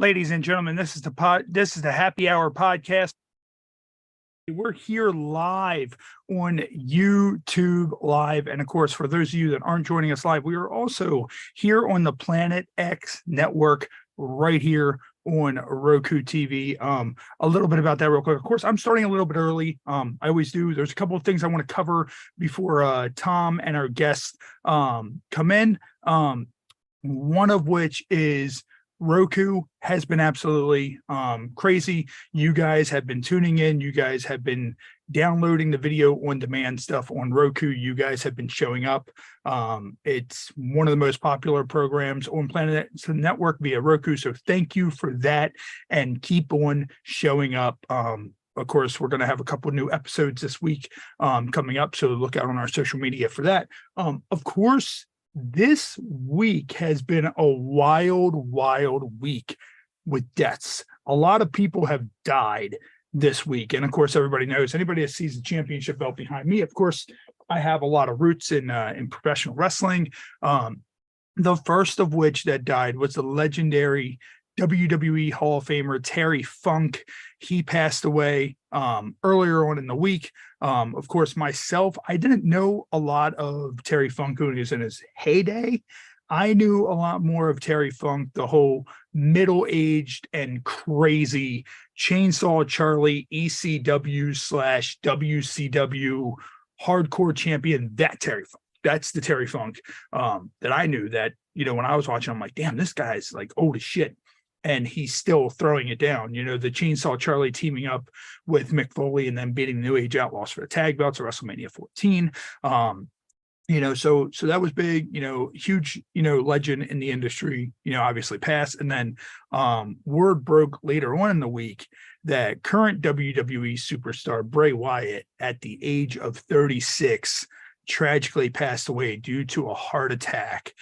Ladies and gentlemen, this is the Happy Hour podcast. We're here live on YouTube Live. And of course, for those of you that aren't joining us live, we are also here on the Planet X Network right here on Roku TV. A little bit about that real quick. Of course, I'm starting a little bit early. I always do. There's a couple of things I want to cover before Tom and our guests come in. One of which is Roku has been absolutely crazy. You guys have been tuning in. You guys have been downloading the video on demand stuff on Roku. You guys have been showing up. It's one of the most popular programs on Planet X Network via Roku. So thank you for that and keep on showing up. Of course, we're going to have a couple of new episodes this week coming up. So look out on our social media for that. Of course, this week has been a wild week with deaths. A lot of people have died this week. And of course, everybody knows, anybody that sees the championship belt behind me, of course, I have a lot of roots in professional wrestling. The first of which that died was the legendary WWE Hall of Famer Terry Funk. He passed away earlier on in the week. Of course, myself, I didn't know a lot of Terry Funk when he was in his heyday. I knew a lot more of Terry Funk, the whole middle-aged and crazy Chainsaw Charlie ECW/WCW hardcore champion, that Terry Funk. That's the Terry Funk that I knew that, when I was watching, I'm like, damn, this guy's like old as shit. And he's still throwing it down. The Chainsaw Charlie teaming up with Mick Foley and then beating the New Age Outlaws for the tag belts at WrestleMania 14. So that was big, huge, legend in the industry, obviously passed. And then word broke later on in the week that current WWE superstar Bray Wyatt, at the age of 36, tragically passed away due to a heart attack.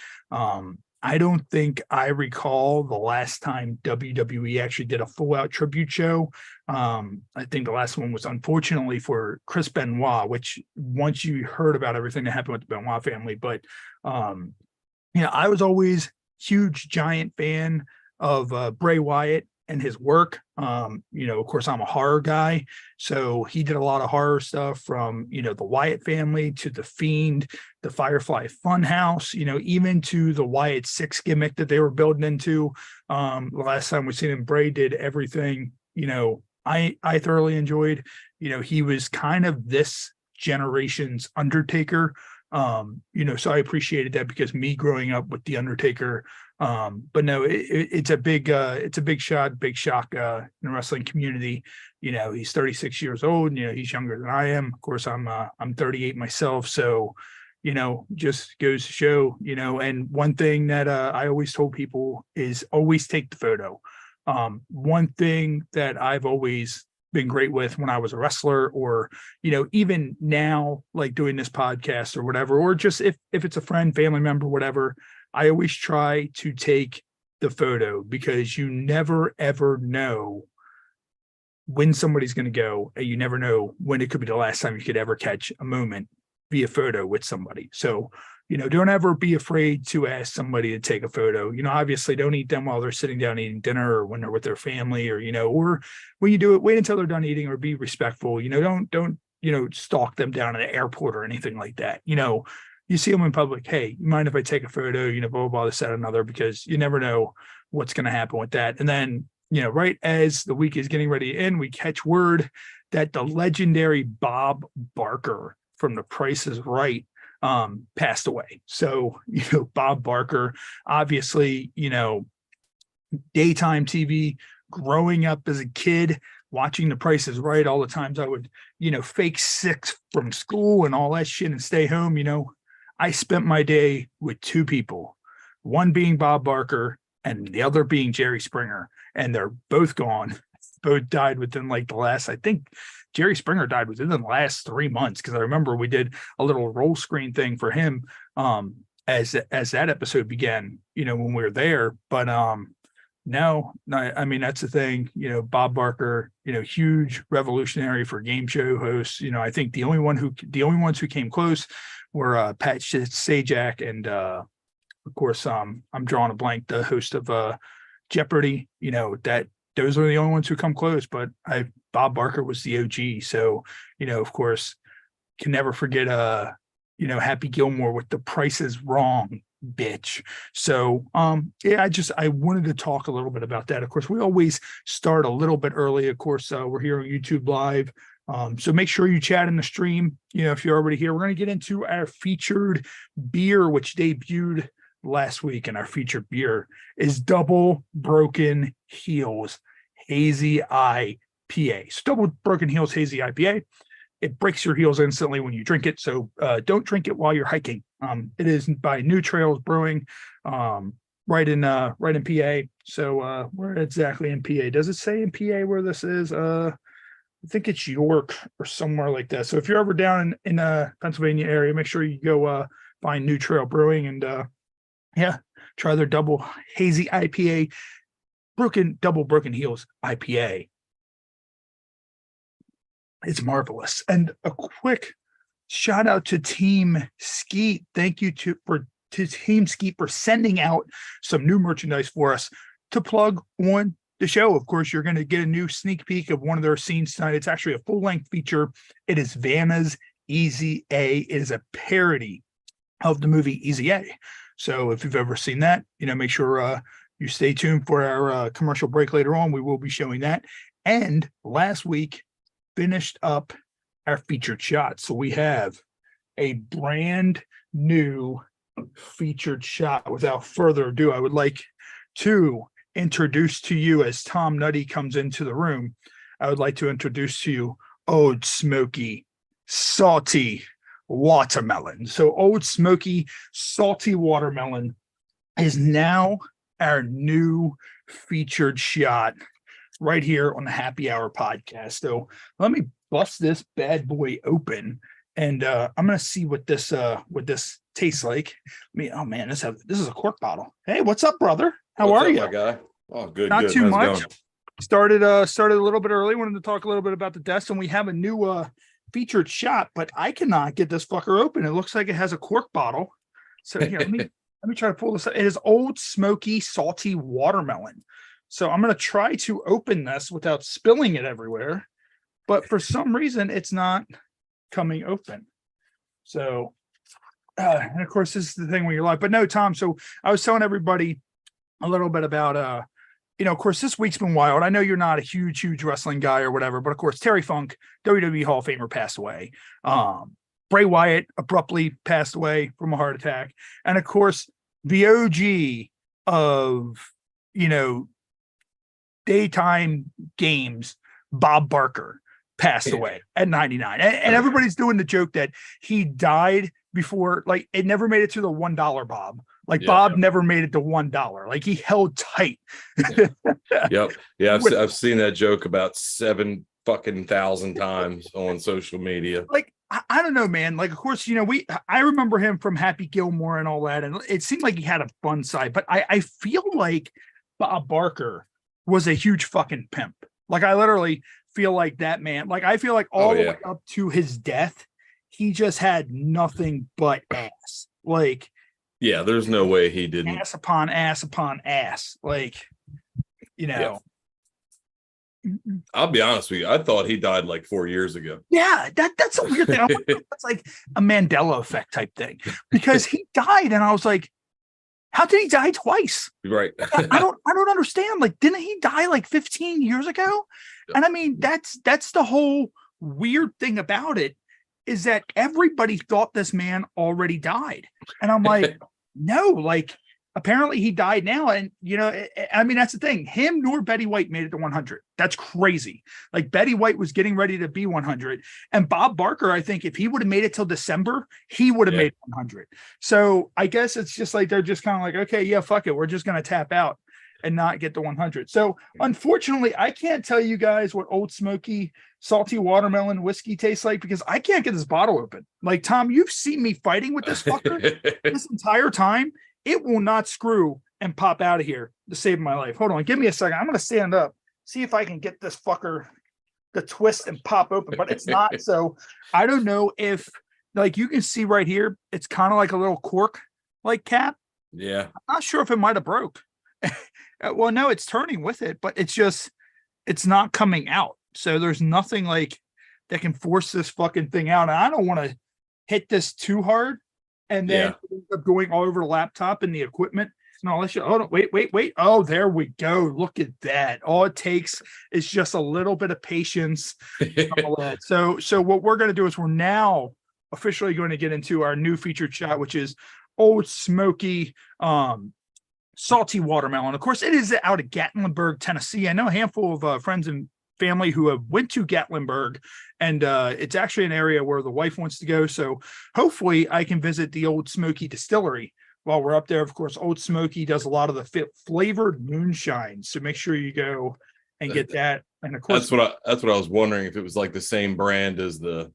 I don't think I recall the last time WWE actually did a full-out tribute show. I think the last one was, unfortunately, for Chris Benoit, which once you heard about everything that happened with the Benoit family. But, I was always huge, giant fan of Bray Wyatt and his work. Of course, I'm a horror guy, so he did a lot of horror stuff from, the Wyatt family to the Fiend, the Firefly Funhouse, even to the Wyatt Six gimmick that they were building into. The last time we seen him, Bray did everything, I thoroughly enjoyed. He was kind of this generation's Undertaker. So I appreciated that, because me growing up with the Undertaker, but no, it's a big shock in the wrestling community. He's 36 years old, he's younger than I am. Of course, I'm 38 myself. So, just goes to show, and one thing that I always told people is always take the photo. One thing that I've always been great with when I was a wrestler, or, even now, like doing this podcast or whatever, or just if it's a friend, family member, whatever, I always try to take the photo, because you never, ever know when somebody's going to go, and you never know when it could be the last time you could ever catch a moment via photo with somebody. So, don't ever be afraid to ask somebody to take a photo. Obviously don't eat them while they're sitting down eating dinner, or when they're with their family, or, or when you do it, wait until they're done eating, or be respectful. Don't stalk them down at an airport or anything like that. You see them in public, hey, you mind if I take a photo, blah, blah, blah, this, that, another, because you never know what's going to happen with that. And then, right as the week is getting ready to end, we catch word that the legendary Bob Barker from The Price is Right passed away. So, Bob Barker, obviously, daytime TV, growing up as a kid, watching The Price is Right, all the times I would, fake sick from school and all that shit and stay home, I spent my day with two people, one being Bob Barker and the other being Jerry Springer, and they're both gone. Both died within like the last, I think Jerry Springer died within the last 3 months, because I remember we did a little roll screen thing for him as that episode began, when we were there. But no, I mean, that's the thing, Bob Barker, huge revolutionary for game show hosts. I think the only ones who came close were Paige Sajak and of course, I'm drawing a blank, the host of Jeopardy, that those are the only ones who come close. But Bob Barker was the OG. So, of course, can never forget Happy Gilmore with The Price is Wrong, bitch. So I wanted to talk a little bit about that. Of course, we always start a little bit early. Of course, we're here on YouTube Live. So make sure you chat in the stream, if you're already here. We're going to get into our featured beer, which debuted last week, and our featured beer is Double Broken Heels Hazy IPA. So Double Broken Heels Hazy IPA. It breaks your heels instantly when you drink it. So don't drink it while you're hiking. It is by New Trails Brewing, right in PA. So where exactly in PA? Does it say in PA where this is? I think it's York or somewhere like that. So if you're ever down in Pennsylvania area, make sure you go find New Trail Brewing and try their double hazy IPA, double broken heels IPA. It's marvelous. And a quick shout out to Team Skeet. Thank you to Team Skeet for sending out some new merchandise for us to plug on the show. Of course, you're going to get a new sneak peek of one of their scenes tonight. It's actually a full-length feature. It is Vanna's Easy A. It is a parody of the movie Easy A. So if you've ever seen that, make sure you stay tuned for our commercial break later on. We will be showing that. And last week, finished up our featured shot. So we have a brand new featured shot. Without further ado, I would like to introduce to you, as Tom Nutty comes into the room, I would like to introduce to you Old Smoky Salty Watermelon. So Old Smoky Salty Watermelon is now our new featured shot right here on the Happy Hour podcast. So let me bust this bad boy open, and I'm gonna see what this tastes like. Oh man, this is a cork bottle. Hey, what's up, brother? How are you? My guy? Oh, good. Not good. too How's much. Started a little bit early. Wanted to talk a little bit about the desk, and we have a new featured shot, but I cannot get this fucker open. It looks like it has a cork bottle. So here, let me try to pull this out. It is Old Smoky Salty Watermelon. So I'm going to try to open this without spilling it everywhere, but for some reason it's not coming open. So, and of course this is the thing when you're live, but no, Tom. So I was telling everybody a little bit about, of course this week's been wild. I know you're not a huge wrestling guy or whatever, but of course, Terry Funk, WWE Hall of Famer, passed away. Bray Wyatt abruptly passed away from a heart attack. And of course, the OG of, daytime games, Bob Barker, passed away at 99. And everybody's doing the joke that he died before, like, it never made it to the $1 Bob. Like, Bob never made it to $1. Like, he held tight. Yep. Yeah, I've seen that joke about 7,000 times on social media. Like, I don't know, man. Like, of course, I remember him from Happy Gilmore and all that, and it seemed like he had a fun side, but I feel like Bob Barker was a huge fucking pimp. Like, I literally feel like that man, like, I feel like all the way up to his death, he just had nothing but ass. Like, yeah, there's no way he didn't. Ass upon ass upon ass. Like, I'll be honest with you. I thought he died like 4 years ago. Yeah, that's a weird thing. That's like a Mandela effect type thing, because he died and I was like, how did he die twice? Right. I don't understand. Like, didn't he die like 15 years ago? And I mean, that's the whole weird thing about it, is that everybody thought this man already died. And I'm like, no, like, apparently he died now. And, I mean, that's the thing. Him nor Betty White made it to 100. That's crazy. Like, Betty White was getting ready to be 100. And Bob Barker, I think if he would have made it till December, he would have made 100. So I guess it's just like, they're just kind of like, okay, yeah, fuck it. We're just going to tap out and not get to 100. So unfortunately, I can't tell you guys what Old Smoky Salty Watermelon whiskey tastes like, because I can't get this bottle open. Like, Tom, you've seen me fighting with this fucker this entire time. It will not screw and pop out of here to save my life. Hold on, give me a second. I'm going to stand up, see if I can get this fucker to twist and pop open, but it's not. So I don't know if, like, you can see right here, it's kind of like a little cork like cap. Yeah. I'm not sure if it might have broke. Well, no, it's turning with it, but it's not coming out. So there's nothing like that can force this fucking thing out. And I don't want to hit this too hard and then end up going all over the laptop and the equipment. No, let's just, oh, no, wait. Oh, there we go. Look at that. All it takes is just a little bit of patience. All that. So what we're going to do is we're now officially going to get into our new featured shot, which is Old Smoky Salty Watermelon. Of course, it is out of Gatlinburg, Tennessee. I know a handful of friends and family who have went to Gatlinburg, and it's actually an area where the wife wants to go. So hopefully I can visit the Old Smoky distillery while we're up there. Of course, Old Smoky does a lot of the flavored moonshine, so make sure you go and get that. And of course, that's what I was wondering, if it was like the same brand as the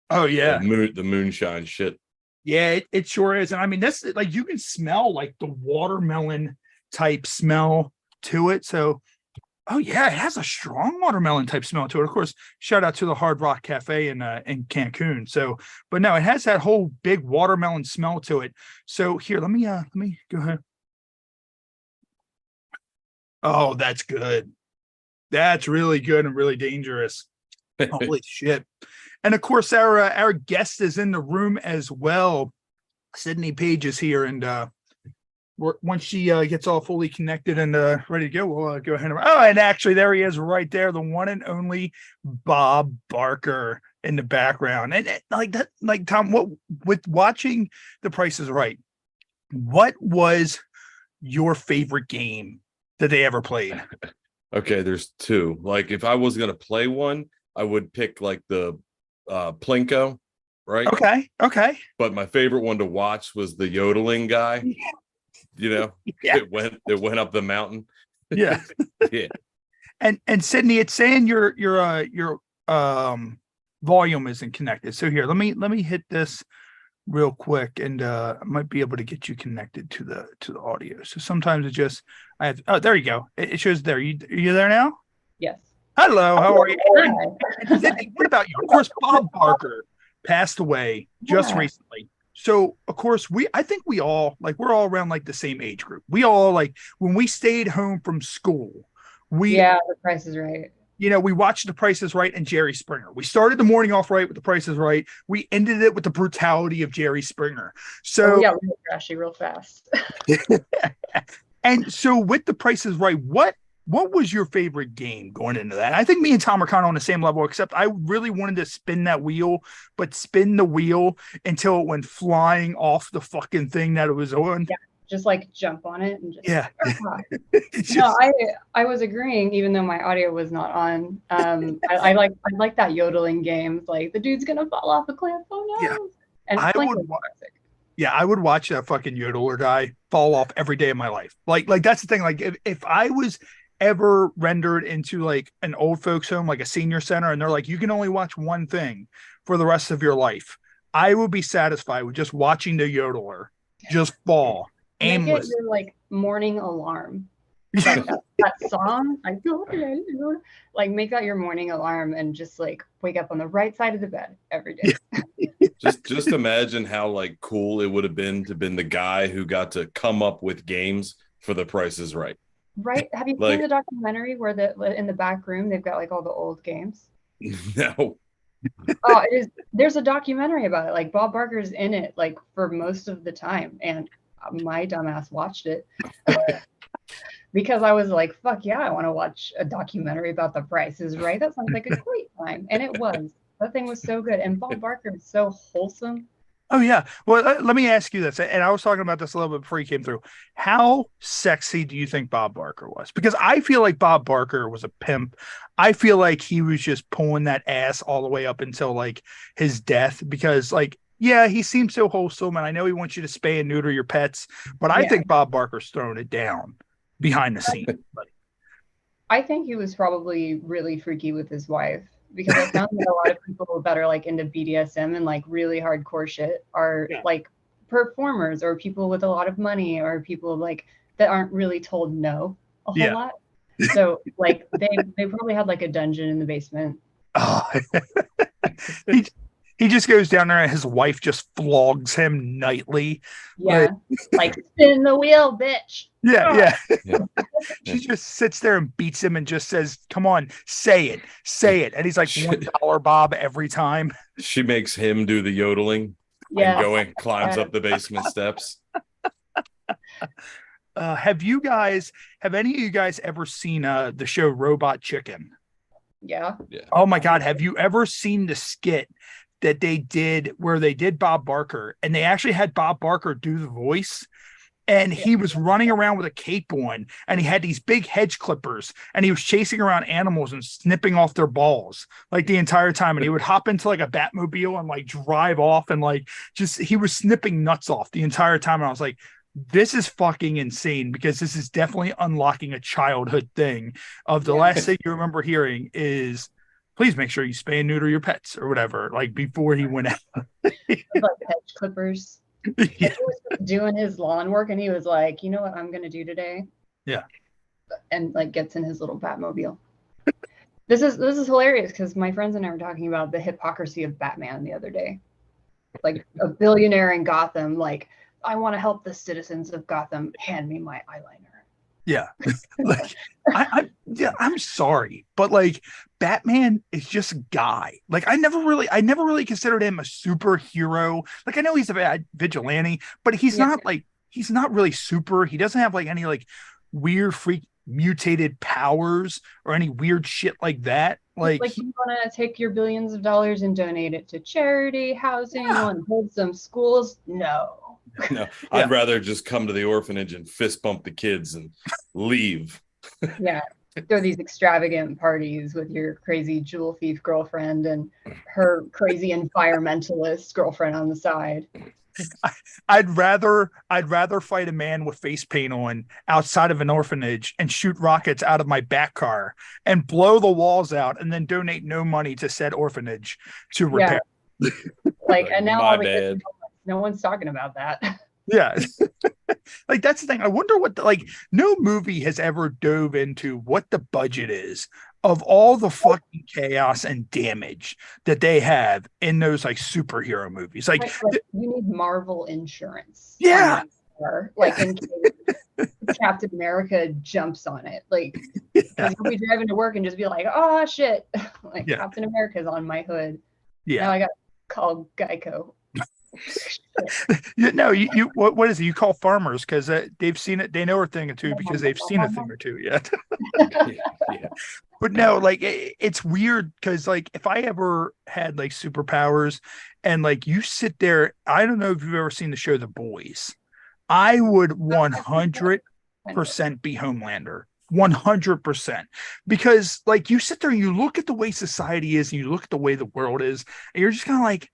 the moonshine shit. Yeah, it sure is. And I mean, this, like, you can smell like the watermelon type smell to it. So oh yeah, it has a strong watermelon type smell to it. Of course, shout out to the Hard Rock Cafe in Cancun. So, but no, it has that whole big watermelon smell to it. So here, let me go ahead. Oh, that's good. That's really good and really dangerous. Holy shit. And of course, our guest is in the room as well. Sydney Paige is here, and once she gets all fully connected and ready to go, we'll go ahead and and actually there he is right there, the one and only Bob Barker in the background. And like that, like Tom, what with watching The Price is Right, what was your favorite game that they ever played? Okay, there's two. Like, if I was gonna play one, I would pick like the Plinko, right? Okay. But my favorite one to watch was the yodeling guy. You know, it went up the mountain. Yeah. Yeah. And Sydney, it's saying your volume isn't connected. So here, let me hit this real quick, and I might be able to get you connected to the audio. So sometimes it just there you go. It shows there. Are you there now? Yes. Hello, how are you? Sydney, what about you? Of course, Bob Barker passed away just recently. So of course I think we're all around like the same age group. We all, like, when we stayed home from school, The Price is Right. You know, we watched The Price is Right and Jerry Springer. We started the morning off right with The Price is Right. We ended it with the brutality of Jerry Springer. So we were trashy real fast. And so with The Price is Right, what was your favorite game going into that? I think me and Tom are kind of on the same level, except I really wanted to spin that wheel, but spin the wheel until it went flying off the fucking thing that it was on. Yeah, just like jump on it and just No, I was agreeing, even though my audio was not on. I like that yodeling game. Like, the dude's gonna fall off a cliff. Oh no! Yeah. And I would watch that fucking yodeler guy fall off every day of my life. Like that's the thing. Like, if I was ever rendered into like an old folks home, like a senior center, and they're like, you can only watch one thing for the rest of your life, I would be satisfied with just watching the yodeler just fall aimless. Make it your like morning alarm. Like that song, like, make that your morning alarm and just like wake up on the right side of the bed every day. just imagine how like cool it would have been to been the guy who got to come up with games for The Price is Right. Right? Have you seen the documentary where in the back room they've got like all the old games? No. Oh, it is. There's a documentary about it. Like, Bob Barker's in it like for most of the time, and my dumbass watched it because I was like, "Fuck yeah, I want to watch a documentary about The Price is Right. That sounds like a great time." And it was. That thing was so good, and Bob Barker is so wholesome. Oh yeah. Well, let me ask you this, and I was talking about this a little bit before you came through. How sexy do you think Bob Barker was? Because I feel like Bob Barker was a pimp. I feel like he was just pulling that ass all the way up until like his death. Because, like, yeah, he seems so wholesome, and I know he wants you to spay and neuter your pets, but I think Bob Barker's throwing it down behind the scenes. I think he was probably really freaky with his wife. Because I found that a lot of people that are like into BDSM and like really hardcore shit are like performers or people with a lot of money or people like that aren't really told no a whole lot. So like they probably had like a dungeon in the basement. Oh. He just goes down there and his wife just flogs him nightly. Yeah. Like spin the wheel, bitch. Yeah. Yeah. She just sits there and beats him and just says, "Come on, say it." And he's like $1 Bob every time. She makes him do the yodeling and climbs up the basement steps. Have any of you guys ever seen the show Robot Chicken? Yeah. Oh my God. Have you ever seen the skit that they did where they did Bob Barker and they actually had Bob Barker do the voice? And he was running around with a cape on and he had these big hedge clippers and he was chasing around animals and snipping off their balls like the entire time. And he would hop into like a Batmobile and like drive off and like he was snipping nuts off the entire time. And I was like, this is fucking insane because this is definitely unlocking a childhood thing of the last thing you remember hearing is please make sure you spay and neuter your pets or whatever, like before he went out. Like hedge clippers. Yeah. He was doing his lawn work and he was like, you know what I'm going to do today? Yeah. And like gets in his little Batmobile. This is hilarious because my friends and I were talking about the hypocrisy of Batman the other day. Like a billionaire in Gotham, like, I want to help the citizens of Gotham. Hand me my eyeliner. Yeah. Like, I'm sorry, but like Batman is just a guy. Like I never really considered him a superhero. Like I know he's a bad vigilante, but he's not really super. He doesn't have like any like weird freak mutated powers or any weird shit like that. Like you want to take your billions of dollars and donate it to charity, housing, and build some schools? No. I'd rather just come to the orphanage and fist bump the kids and leave. Yeah. Throw these extravagant parties with your crazy jewel thief girlfriend and her crazy environmentalist girlfriend on the side. I'd rather fight a man with face paint on outside of an orphanage and shoot rockets out of my back car and blow the walls out and then donate no money to said orphanage to repair. Yeah. And now no one's talking about that. Yeah. Like that's the thing. I wonder what no movie has ever dove into what the budget is of all the fucking chaos and damage that they have in those like superhero movies. Like you need Marvel insurance. Yeah. In case Captain America jumps on it. Like you'll be driving to work and just be like, oh shit. Captain America's on my hood. Yeah. Now I got to call Geico. What is it? You call farmers because they've seen it. They know a thing or two because they've seen a thing or two. Yeah. But no, like it's weird because like if I ever had like superpowers and like you sit there, I don't know if you've ever seen the show The Boys. I would 100% be Homelander. 100%, because like you sit there and you look at the way society is and you look at the way the world is and you're just kind of like,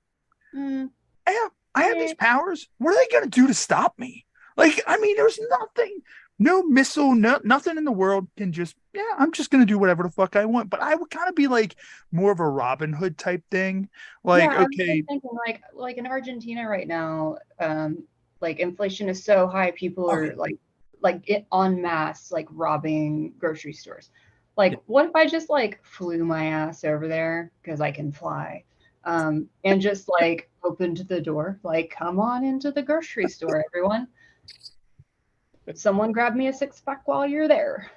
I have these powers. What are they going to do to stop me? Like, I mean, there's nothing, no missile, nothing in the world can just, I'm just going to do whatever the fuck I want. But I would kind of be like more of a Robin Hood type thing. Like, okay. I'm thinking like in Argentina right now, like inflation is so high. People are en masse, like robbing grocery stores. Like, what if I just like flew my ass over there because I can fly? And just like opened the door, like, come on into the grocery store, everyone. Someone grab me a 6-pack while you're there.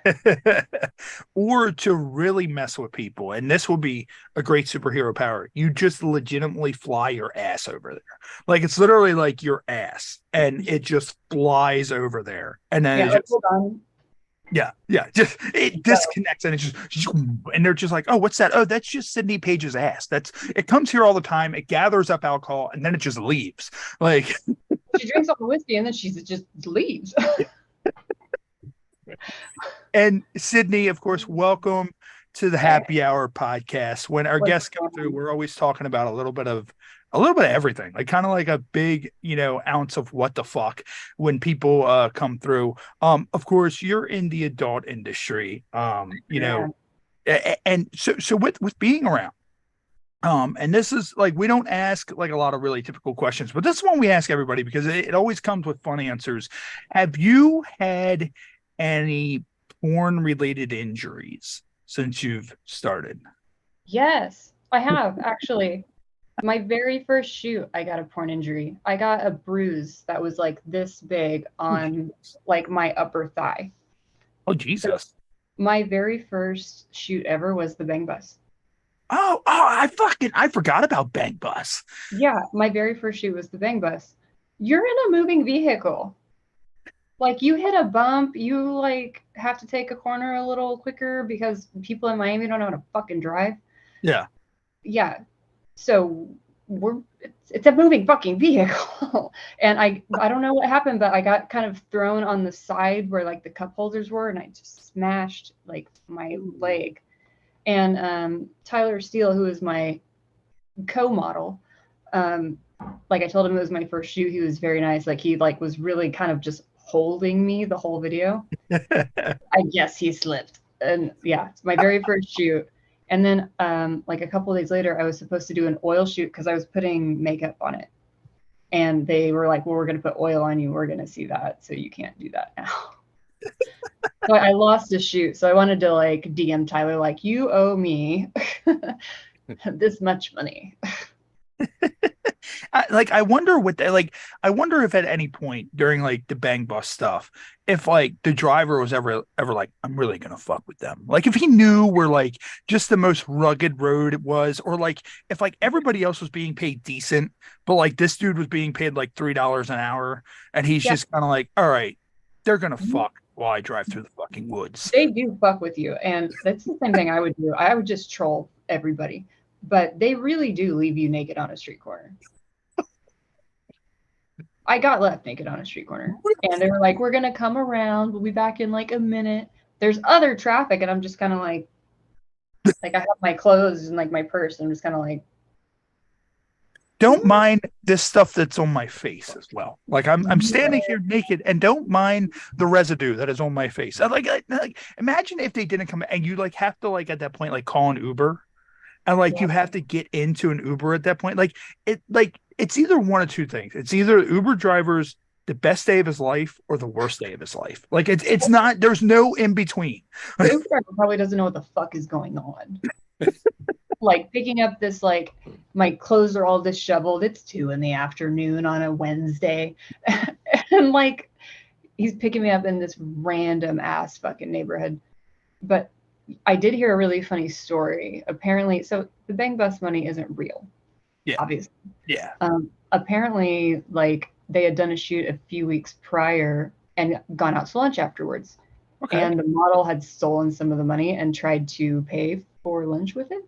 Or to really mess with people, and this will be a great superhero power. You just legitimately fly your ass over there. Like it's literally like your ass, and it just flies over there, and then hold on. Just it disconnects and it's just and they're just like, oh, what's that? Oh, that's just Sydney Paige's ass. It comes here all the time. It gathers up alcohol and then it just leaves. Like she drinks all the whiskey and then she just leaves. And Sydney, of course, welcome to the Happy Hour podcast. When our guests come through, we're always talking about a little bit of everything, like kind of like a big, ounce of what the fuck when people come through. Of course, you're in the adult industry, and so with being around, and this is like, we don't ask like a lot of really typical questions, but this is one we ask everybody because it always comes with fun answers. Have you had any porn related injuries since you've started? Yes, I have actually. My very first shoot, I got a porn injury. I got a bruise that was like this big on like my upper thigh. Oh So Jesus. my very first shoot ever was the Bang Bus. Oh, I forgot about Bang Bus. Yeah, my very first shoot was the Bang Bus. You're in a moving vehicle. Like you hit a bump, you like have to take a corner a little quicker because people in Miami don't know how to fucking drive. Yeah. Yeah. So it's a moving fucking vehicle. And I don't know what happened, but I got kind of thrown on the side where like the cup holders were, and I just smashed like my leg. And Tyler Steele, who is my co-model, like I told him it was my first shoot, he was very nice. Like he like was really kind of just holding me the whole video. I guess he slipped. And yeah, it's my very first shoot. And then like a couple of days later, I was supposed to do an oil shoot because I was putting makeup on it. And they were like, well, we're going to put oil on you. We're going to see that. So you can't do that now. So I lost a shoot. So I wanted to like DM Tyler, like, you owe me this much money. I wonder what they like. I wonder if at any point during like the Bang Bus stuff, if like the driver was ever like, I'm really gonna fuck with them. Like if he knew where like just the most rugged road it was, or like if like everybody else was being paid decent, but like this dude was being paid like $3 an hour, and he's just kind of like, all right, they're gonna fuck while I drive through the fucking woods. They do fuck with you, and that's the same thing I would do. I would just troll everybody, but they really do leave you naked on a street corner. I got left naked on a street corner, and they were like, we're gonna come around, we'll be back in like a minute. There's other traffic, and I'm just kind of like I have my clothes and like my purse, and I'm just kind of like, don't mind this stuff that's on my face as well. Like I'm standing here naked, and don't mind the residue that is on my face. Like imagine if they didn't come, and you like have to like at that point like call an Uber, and like you have to get into an Uber at that point. Like it's either one of two things. It's either Uber driver's the best day of his life or the worst day of his life. Like it's not. There's no in between. the Uber driver probably doesn't know what the fuck is going on. Like picking up this, like my clothes are all disheveled. It's 2 p.m. on a Wednesday, and like he's picking me up in this random ass fucking neighborhood. But I did hear a really funny story. Apparently, so the Bang Bus money isn't real. Yeah, obviously. Yeah. Apparently, like they had done a shoot a few weeks prior and gone out to lunch afterwards. Okay. And the model had stolen some of the money and tried to pay for lunch with it.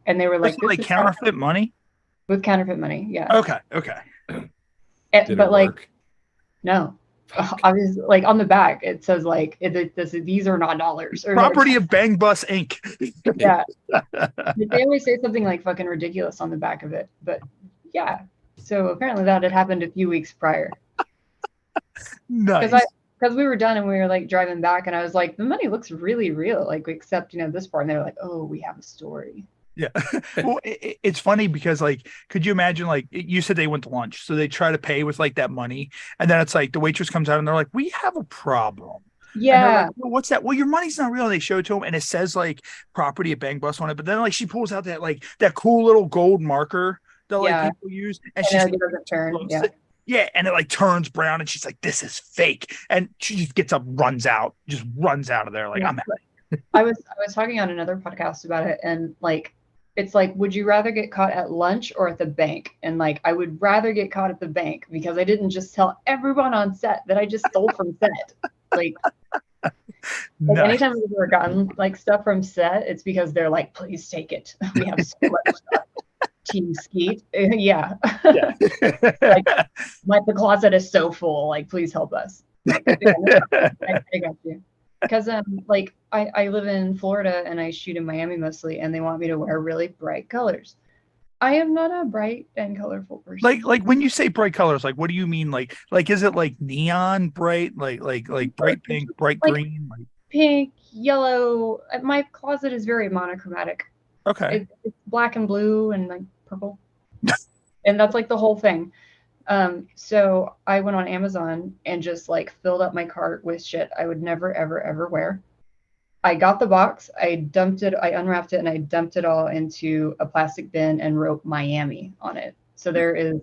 And they were like, like counterfeit money? With counterfeit money, yeah. Okay. But like, no. Obviously, like on the back, it says like these are not dollars. Or property of Bang Bus Inc. Yeah. They always say something like fucking ridiculous on the back of it. But yeah. So apparently that had happened a few weeks prior. Nice. Because we were done and we were like driving back, and I was like, the money looks really real, like except this part. And they were like, oh, we have a story. Yeah. Well, it's funny because like, could you imagine, like you said they went to lunch, so they try to pay with like that money, and then it's like the waitress comes out and they're like, we have a problem. Yeah. Like, well, what's that? Well, your money's not real. And they show it to him, and it says like property of Bang Bus on it, but then like she pulls out that cool little gold marker that like people use, and she's like, turn. Yeah, and it like turns brown, and she's like, "This is fake," and she just gets up, runs out of there. Like, I'm out. I was talking on another podcast about it, and like, it's like, would you rather get caught at lunch or at the bank? And like, I would rather get caught at the bank because I didn't just tell everyone on set that I just stole from set. Like nice. Anytime we've ever gotten like stuff from set, it's because they're like, please take it. We have so much stuff. Team Skeet. Yeah. Like the closet is so full. Like, please help us. I got you. Because like I live in Florida and I shoot in Miami mostly, and they want me to wear really bright colors. I am not a bright and colorful person. Like when you say bright colors, like what do you mean? Like is it like neon bright? Like bright pink, bright green? Like pink, yellow. My closet is very monochromatic. Okay. It's black and blue and like purple. And that's like the whole thing. So I went on Amazon and just like filled up my cart with shit I would never, ever, ever wear. I got the box, I dumped it, I unwrapped it, and I dumped it all into a plastic bin and wrote Miami on it. So there is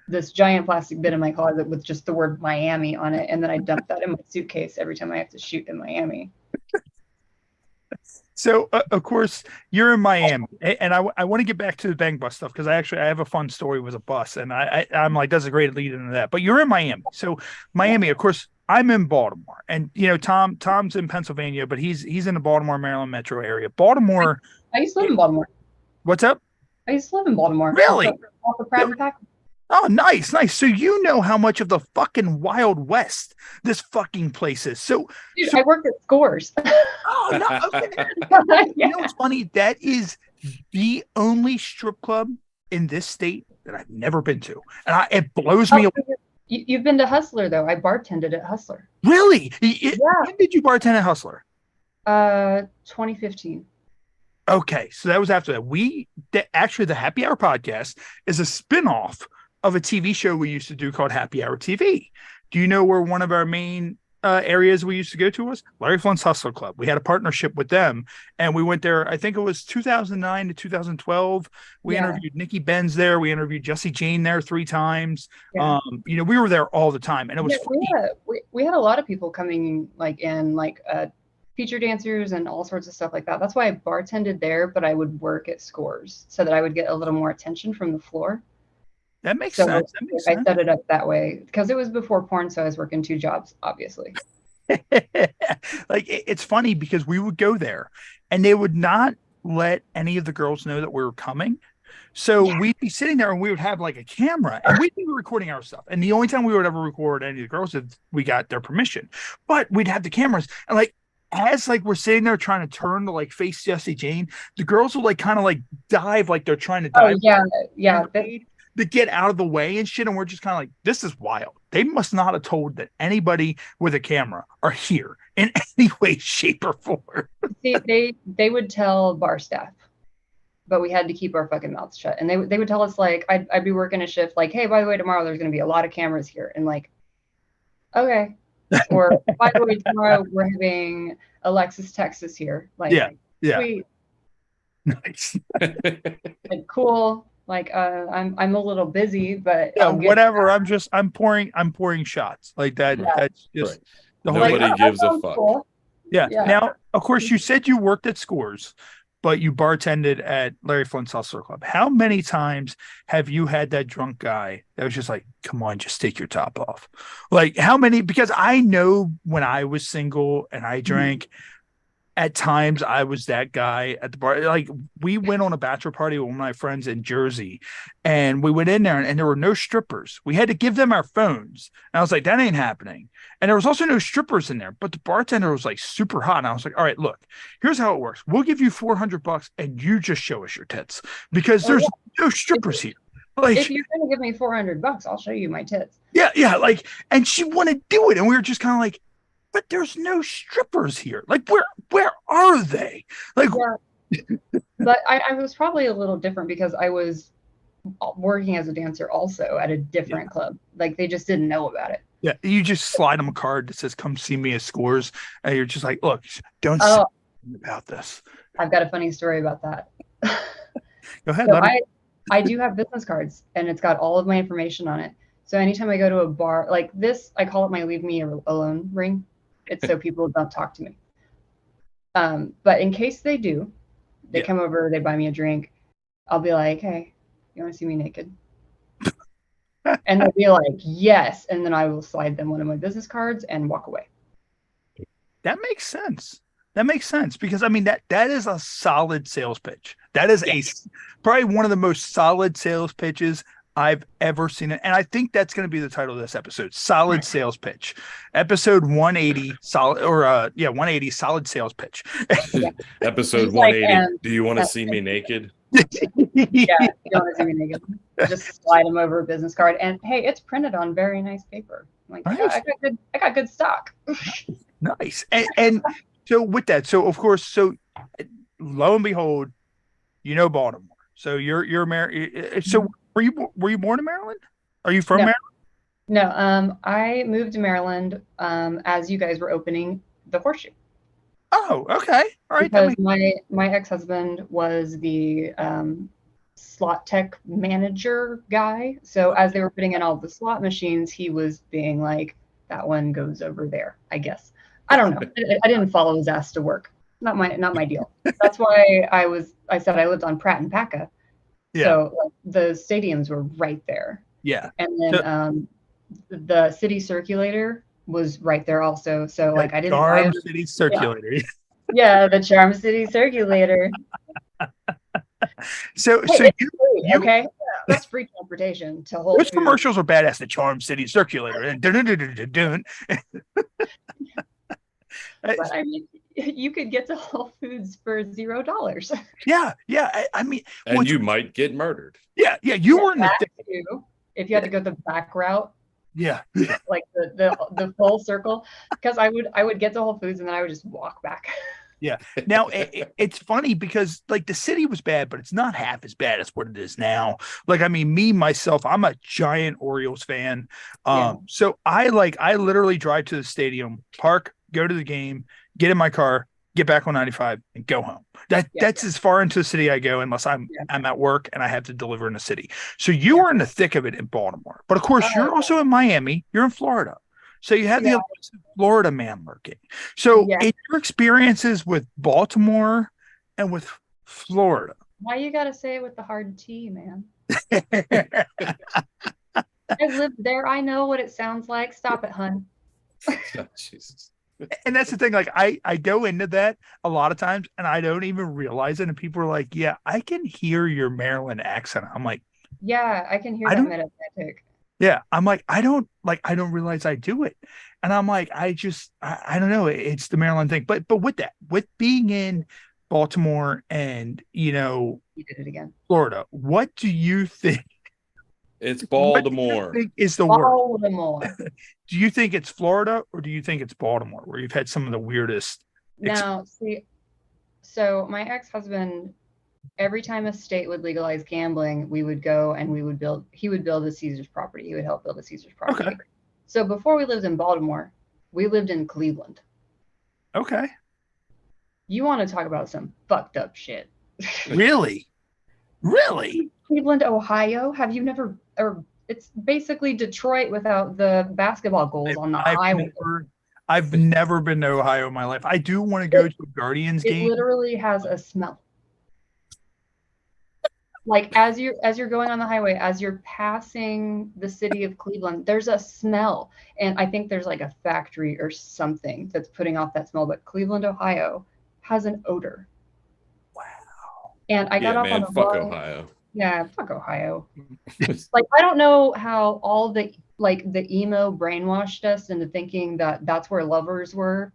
this giant plastic bin in my closet with just the word Miami on it, and then I dump that in my suitcase every time I have to shoot in Miami. So of course you're in Miami, and I want to get back to the bang bus stuff because I have a fun story with a bus, and I'm like, that's a great lead into that. But you're in Miami, so Miami, of course. I'm in Baltimore, and Tom's in Pennsylvania, but he's in the Baltimore, Maryland metro area. Baltimore. I used to live in Baltimore. What's up? I used to live in Baltimore. Really? Off the Pratt and Pack. Oh, nice. So you know how much of the fucking Wild West this fucking place is. So, I worked at Scores. Oh, no. Okay. Yeah. You know what's funny? That is the only strip club in this state that I've never been to, and it blows me away. You've been to Hustler, though. I bartended at Hustler. Really? Yeah. When did you bartend at Hustler? 2015. Okay, so that was after that. Actually, the Happy Hour podcast is a spinoff of a TV show we used to do called Happy Hour TV. Do you know where one of our main areas we used to go to was? Larry Flint's Hustler Club. We had a partnership with them, and we went there. I think it was 2009 to 2012. We interviewed Nikki Benz there. We interviewed Jesse Jane there 3 times. Yeah. We were there all the time, and it was funny. We had a lot of people coming feature dancers and all sorts of stuff like that. That's why I bartended there, but I would work at Scores so that I would get a little more attention from the floor. That makes sense. I set it up that way because it was before porn, so I was working 2 jobs, obviously. Like, it's funny because we would go there and they would not let any of the girls know that we were coming. So we'd be sitting there and we would have like a camera and we'd be recording our stuff. And the only time we would ever record any of the girls if we got their permission. But we'd have the cameras and as we're sitting there trying to turn to face Jesse Jane, the girls will kind of dive like they're trying to dive. Oh, yeah. To get out of the way and shit, and we're just kind of this is wild. They must not have told that anybody with a camera are here in any way, shape, or form. See, they would tell bar staff, but we had to keep our fucking mouths shut. And they would tell us I'd be working a shift hey, by the way, tomorrow there's going to be a lot of cameras here, and okay, or by the way, tomorrow we're having Alexis Texas here. Yeah, sweet. Nice. Cool. I'm a little busy, but whatever. I'm pouring shots that. Yeah. That's just right. The whole nobody gives a fuck. Cool. Yeah. Now, of course, you said you worked at Scores, but you bartended at Larry Flint's Hustler Club. How many times have you had that drunk guy that was just come on, just take your top off? How many? Because I know when I was single and I drank. At times, I was that guy at the bar. We went on a bachelor party with one of my friends in Jersey, and we went in there, and there were no strippers. We had to give them our phones. And I was like, that ain't happening. And there was also no strippers in there, but the bartender was super hot. And I was like, all right, look, here's how it works. We'll give you $400 and you just show us your tits because there's no strippers here. If you're going to give me $400, I'll show you my tits. Yeah. And she wanted to do it. And we were just kind of but there's no strippers here. Where are they? But I was probably a little different because I was working as a dancer also at a different club. They just didn't know about it. Yeah, you just slide them a card that says "Come see me at Scores," and you're just look, don't say about this. I've got a funny story about that. Go ahead. So I do have business cards, and it's got all of my information on it. So anytime I go to a bar like this, I call it my "Leave Me Alone" ring. It's so people don't talk to me. But in case they do, they come over, they buy me a drink. I'll be like, hey, you want to see me naked? And they'll be like, yes. And then I will slide them one of my business cards and walk away. That makes sense. Because that is a solid sales pitch. That is probably one of the most solid sales pitches I've ever seen it. And I think that's going to be the title of this episode. Solid sales pitch. Episode 180 solid 180 solid sales pitch. Episode 180. Do you want to see me naked? Yeah, you don't want to see me naked. Just slide them over a business card. And hey, it's printed on very nice paper. Nice. I got good stock. Nice. And so with that, of course, lo and behold, Baltimore. So you're married. So were you born in Maryland? Are you from Maryland? No, I moved to Maryland as you guys were opening the Horseshoe. Oh, okay. All right. Because my ex-husband was the slot tech manager guy. So as they were putting in all the slot machines, he was being like, that one goes over there, I guess. I don't know. I didn't follow his ass to work. Not my deal. That's why I said I lived on Pratt and Packa. Yeah. So like, the stadiums were right there. Yeah. And then the city circulator was right there also. So like I didn't Charm City Circulator. Yeah, the Charm City Circulator. So you okay, that's free transportation to Whole Those Foods. commercials are badass. The Charm City Circulator and But I mean, you could get to Whole Foods for $0. Yeah. I mean, and you might get murdered. Yeah. You were in the if you had to go the back route. Yeah. Like the full circle, because I would get to Whole Foods and then I would just walk back. Yeah. Now it's funny because like the city was bad, but it's not half as bad as what it is now. Like, I mean, myself, I'm a giant Orioles fan. So I literally drive to the stadium, park, go to the game, get in my car, get back on 95 and go home. That's as far into the city I go unless I'm at work and I have to deliver in the city. So you were in the thick of it in Baltimore, but of course you're also in Miami. You're in Florida. So you have the Florida man lurking. So in your experiences with Baltimore and with Florida. Why you got to say it with the hard T, man? I lived there. I know what it sounds like. Stop it, hun. Oh, Jesus. And that's the thing. Like I go into that a lot of times and I don't even realize it. And people are like, yeah, I can hear your Maryland accent. I'm like, yeah, I can hear that mid-Atlantic. Yeah. I'm like, I don't realize I do it. And I'm like, I don't know. It's the Maryland thing. But with being in Baltimore and, you did it again. Florida, what do you think? It's Baltimore. What do you think is the Baltimore. Do you think it's Florida or do you think it's Baltimore where you've had some of the weirdest? Now, see, so my ex-husband, every time a state would legalize gambling, we would go and he would build a Caesar's property. He would help build a Caesar's property. Okay. So before we lived in Baltimore, we lived in Cleveland. Okay. You want to talk about some fucked up shit. Really? Cleveland, Ohio? Have you never, or it's basically Detroit without the basketball goals on the highway. I've never been to Ohio in my life. I do want to go to a Guardians game. It literally has a smell. Like as you're going on the highway, as you're passing the city of Cleveland, there's a smell. And I think there's like a factory or something that's putting off that smell. But Cleveland, Ohio has an odor. Wow. And I got off on the fuck Ohio. Yeah, fuck Ohio. Like, I don't know how all the emo brainwashed us into thinking that that's where lovers were.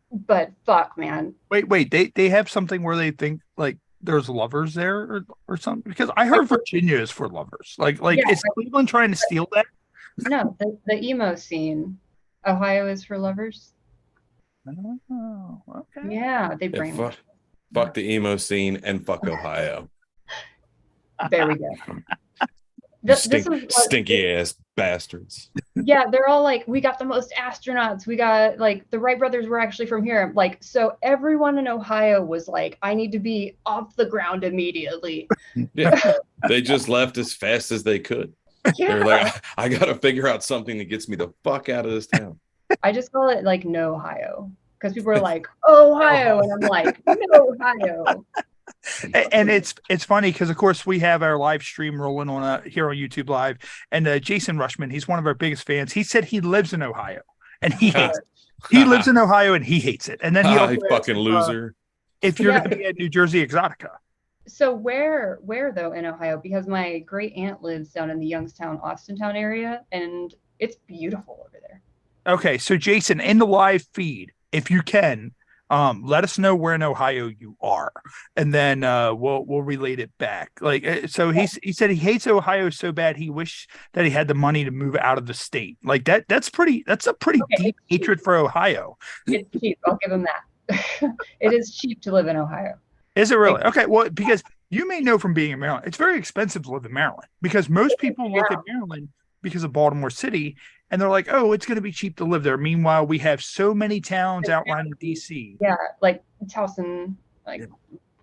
But fuck, man. Wait, they have something where they think like there's lovers there or something? Because I heard Virginia is for lovers. Is Cleveland trying to steal that? No, the emo scene. Ohio is for lovers. Oh, okay. Yeah, they brainwashed. Fuck the emo scene and fuck Ohio. There we go. Stinky ass bastards. Yeah, they're all like, we got the most astronauts. We got like the Wright brothers were actually from here. Like, so everyone in Ohio was like, I need to be off the ground immediately. Yeah, they just left as fast as they could. Yeah. They're like, I got to figure out something that gets me the fuck out of this town. I just call it like no Ohio because people are like, Ohio, and I'm like, no Ohio. And it's funny because of course we have our live stream rolling on here on YouTube Live, and Jason Rushman, he's one of our biggest fans. He said he lives in Ohio and he hates it. He lives in Ohio and he hates it. And then he fucking loser. If you're going to be at New Jersey Exotica. So where though in Ohio? Because my great aunt lives down in the Youngstown, Austintown area, and it's beautiful over there. Okay, so Jason, in the live feed, if you can, let us know where in Ohio you are, and then we'll relate it back. Like, so he said he hates Ohio so bad he wished that he had the money to move out of the state. Like that's a pretty deep hatred for Ohio. It's cheap. I'll give him that. It is cheap to live in Ohio. Is it really? Okay, well, because you may know from being in Maryland, it's very expensive to live in Maryland because most people look at Maryland because of Baltimore City, and they're like, oh, it's going to be cheap to live there. Meanwhile, we have so many towns outlined in DC. Yeah, like Towson, like,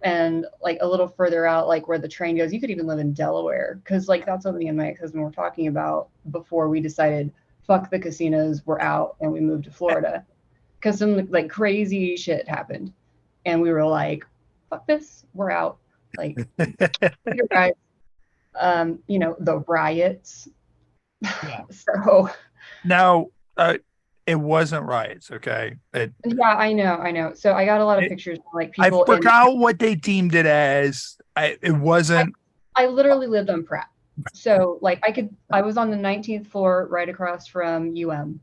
and like a little further out, like where the train goes. You could even live in Delaware, because like that's what me and my ex-husband were talking about before we decided, fuck the casinos, we're out, and we moved to Florida, because some like crazy shit happened, and we were like, fuck this, we're out. Like, you guys, you know, the riots. Yeah. So now, it wasn't riots, okay? yeah, I know. So I got a lot of pictures of like I people. forgot what they deemed it as. It wasn't. I literally lived on Pratt, so like I was on the 19th floor, right across from UM.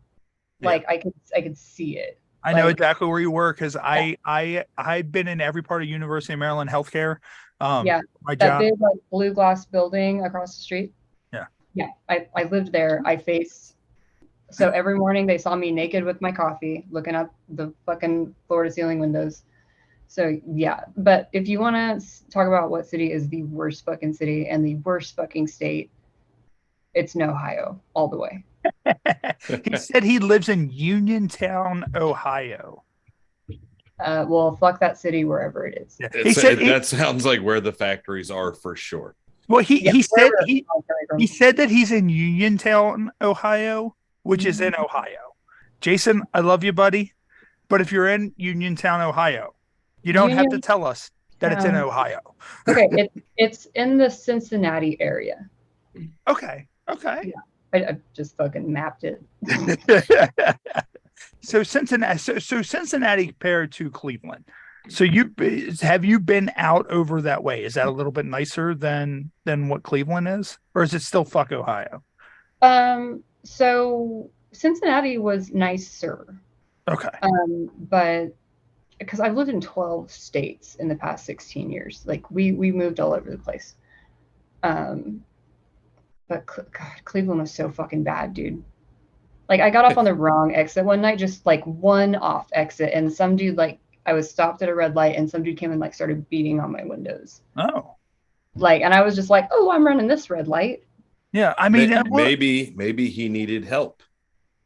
Like I could see it. I know exactly where you were, because I've been in every part of University of Maryland healthcare. Yeah, my that job. big like blue glass building across the street. Yeah, I lived there. I faced. So every morning they saw me naked with my coffee, looking up the fucking floor to ceiling windows. So yeah, but if you want to talk about what city is the worst fucking city and the worst fucking state, it's in Ohio all the way. He said he lives in Uniontown, Ohio. Well, fuck that city wherever it is. Yeah. That sounds like where the factories are for sure. Well, he said that he's in Uniontown, Ohio, which is in Ohio. Jason, I love you, buddy, but if you're in Uniontown, Ohio, you don't have to tell us that it's in Ohio. Okay, it's in the Cincinnati area. Okay. Yeah, I just fucking mapped it. So Cincinnati compared to Cleveland. So have you been out over that way? Is that a little bit nicer than what Cleveland is, or is it still fuck Ohio? So Cincinnati was nicer. Okay. But because I've lived in 12 states in the past 16 years, like we moved all over the place. But God, Cleveland was so fucking bad, dude. Like I got off on the wrong exit one night, just like one off exit, and some dude, like I was stopped at a red light and some dude came and like started beating on my windows. Oh. Like, and I was just like, oh, I'm running this red light. Yeah, I mean, maybe he needed help.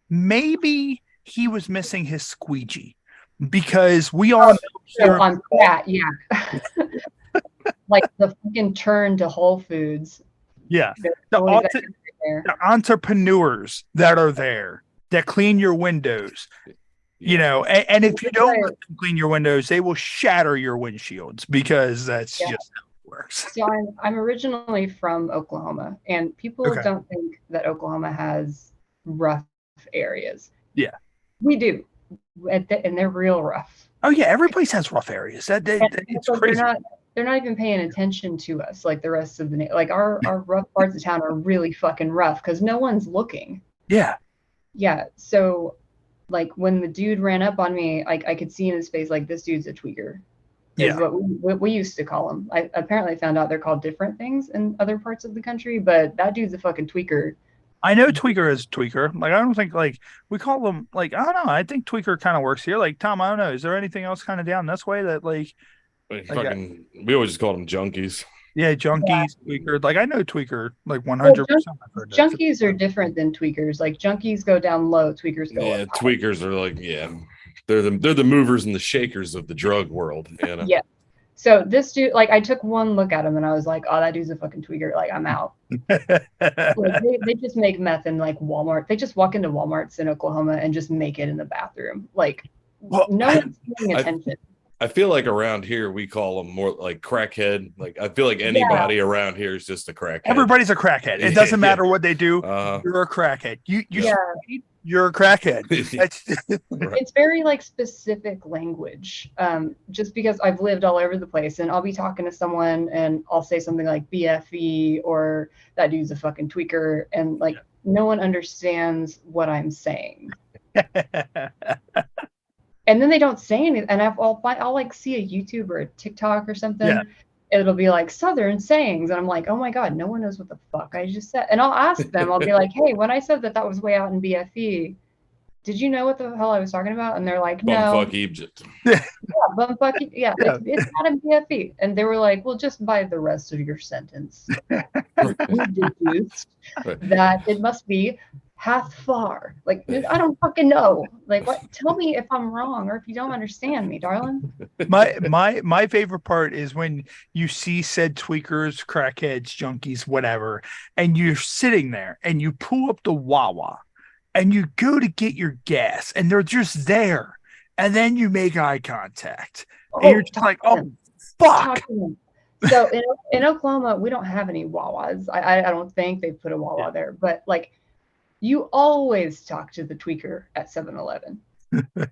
Maybe he was missing his squeegee, because we all know here on that, yeah. Like the fucking turn to Whole Foods. Yeah, the entrepreneurs that are there that clean your windows. You know, and if you don't let them clean your windows, they will shatter your windshields, because that's just how it works. So I'm originally from Oklahoma, and people don't think that Oklahoma has rough areas. Yeah, we do, and they're real rough. Oh yeah, every place has rough areas. It's crazy. They're not even paying attention to us like the rest of the like our rough parts of town are really fucking rough because no one's looking. Yeah. So like when the dude ran up on me, I could see in his face like this dude's a tweaker. Is what we used to call them. I apparently found out they're called different things in other parts of the country, but that dude's a fucking tweaker. I know tweaker is tweaker. Like I don't think like we call them like I don't know. I think tweaker kind of works here. Like Tom, I don't know. Is there anything else kind of down this way that like? We always just called them junkies. Yeah, junkies, tweaker. Like I know tweaker like 100%. Junkies are different than tweakers. Like junkies go down low, tweakers go up. Tweakers are like they're the movers and the shakers of the drug world. You know? Yeah. So this dude, like I took one look at him and I was like, oh, that dude's a fucking tweaker. Like I'm out. Like, they just make meth in like Walmart. They just walk into Walmarts in Oklahoma and just make it in the bathroom. Like no one's paying attention. I feel like around here we call them more like crackhead. Like I feel like anybody around here is just a crackhead. Everybody's a crackhead. It doesn't matter what they do. You're a crackhead. You're a crackhead. It's very like specific language. Just because I've lived all over the place, and I'll be talking to someone and I'll say something like BFE or that dude's a fucking tweaker, and like no one understands what I'm saying. And then they don't say anything, and I'll like see a YouTube or a TikTok or something. Yeah. It'll be like Southern sayings, and I'm like, oh my god, no one knows what the fuck I just said. And I'll ask them, I'll be like, hey, when I said that was way out in BFE, did you know what the hell I was talking about? And they're like, no. Bumfuck Egypt. Bumfuck. Yeah, it's not in BFE. And they were like, well, just by the rest of your sentence, we deduced that it must be hath far. Like, I don't fucking know. Like, what? Tell me if I'm wrong or if you don't understand me, darling. My favorite part is when you see said tweakers, crackheads, junkies, whatever, and you're sitting there and you pull up the Wawa and you go to get your gas and they're just there. And then you make eye contact. And you're just like, oh, fuck. So in Oklahoma, we don't have any Wawas. I don't think they put a Wawa there. But like, you always talk to the tweaker at 7-Eleven.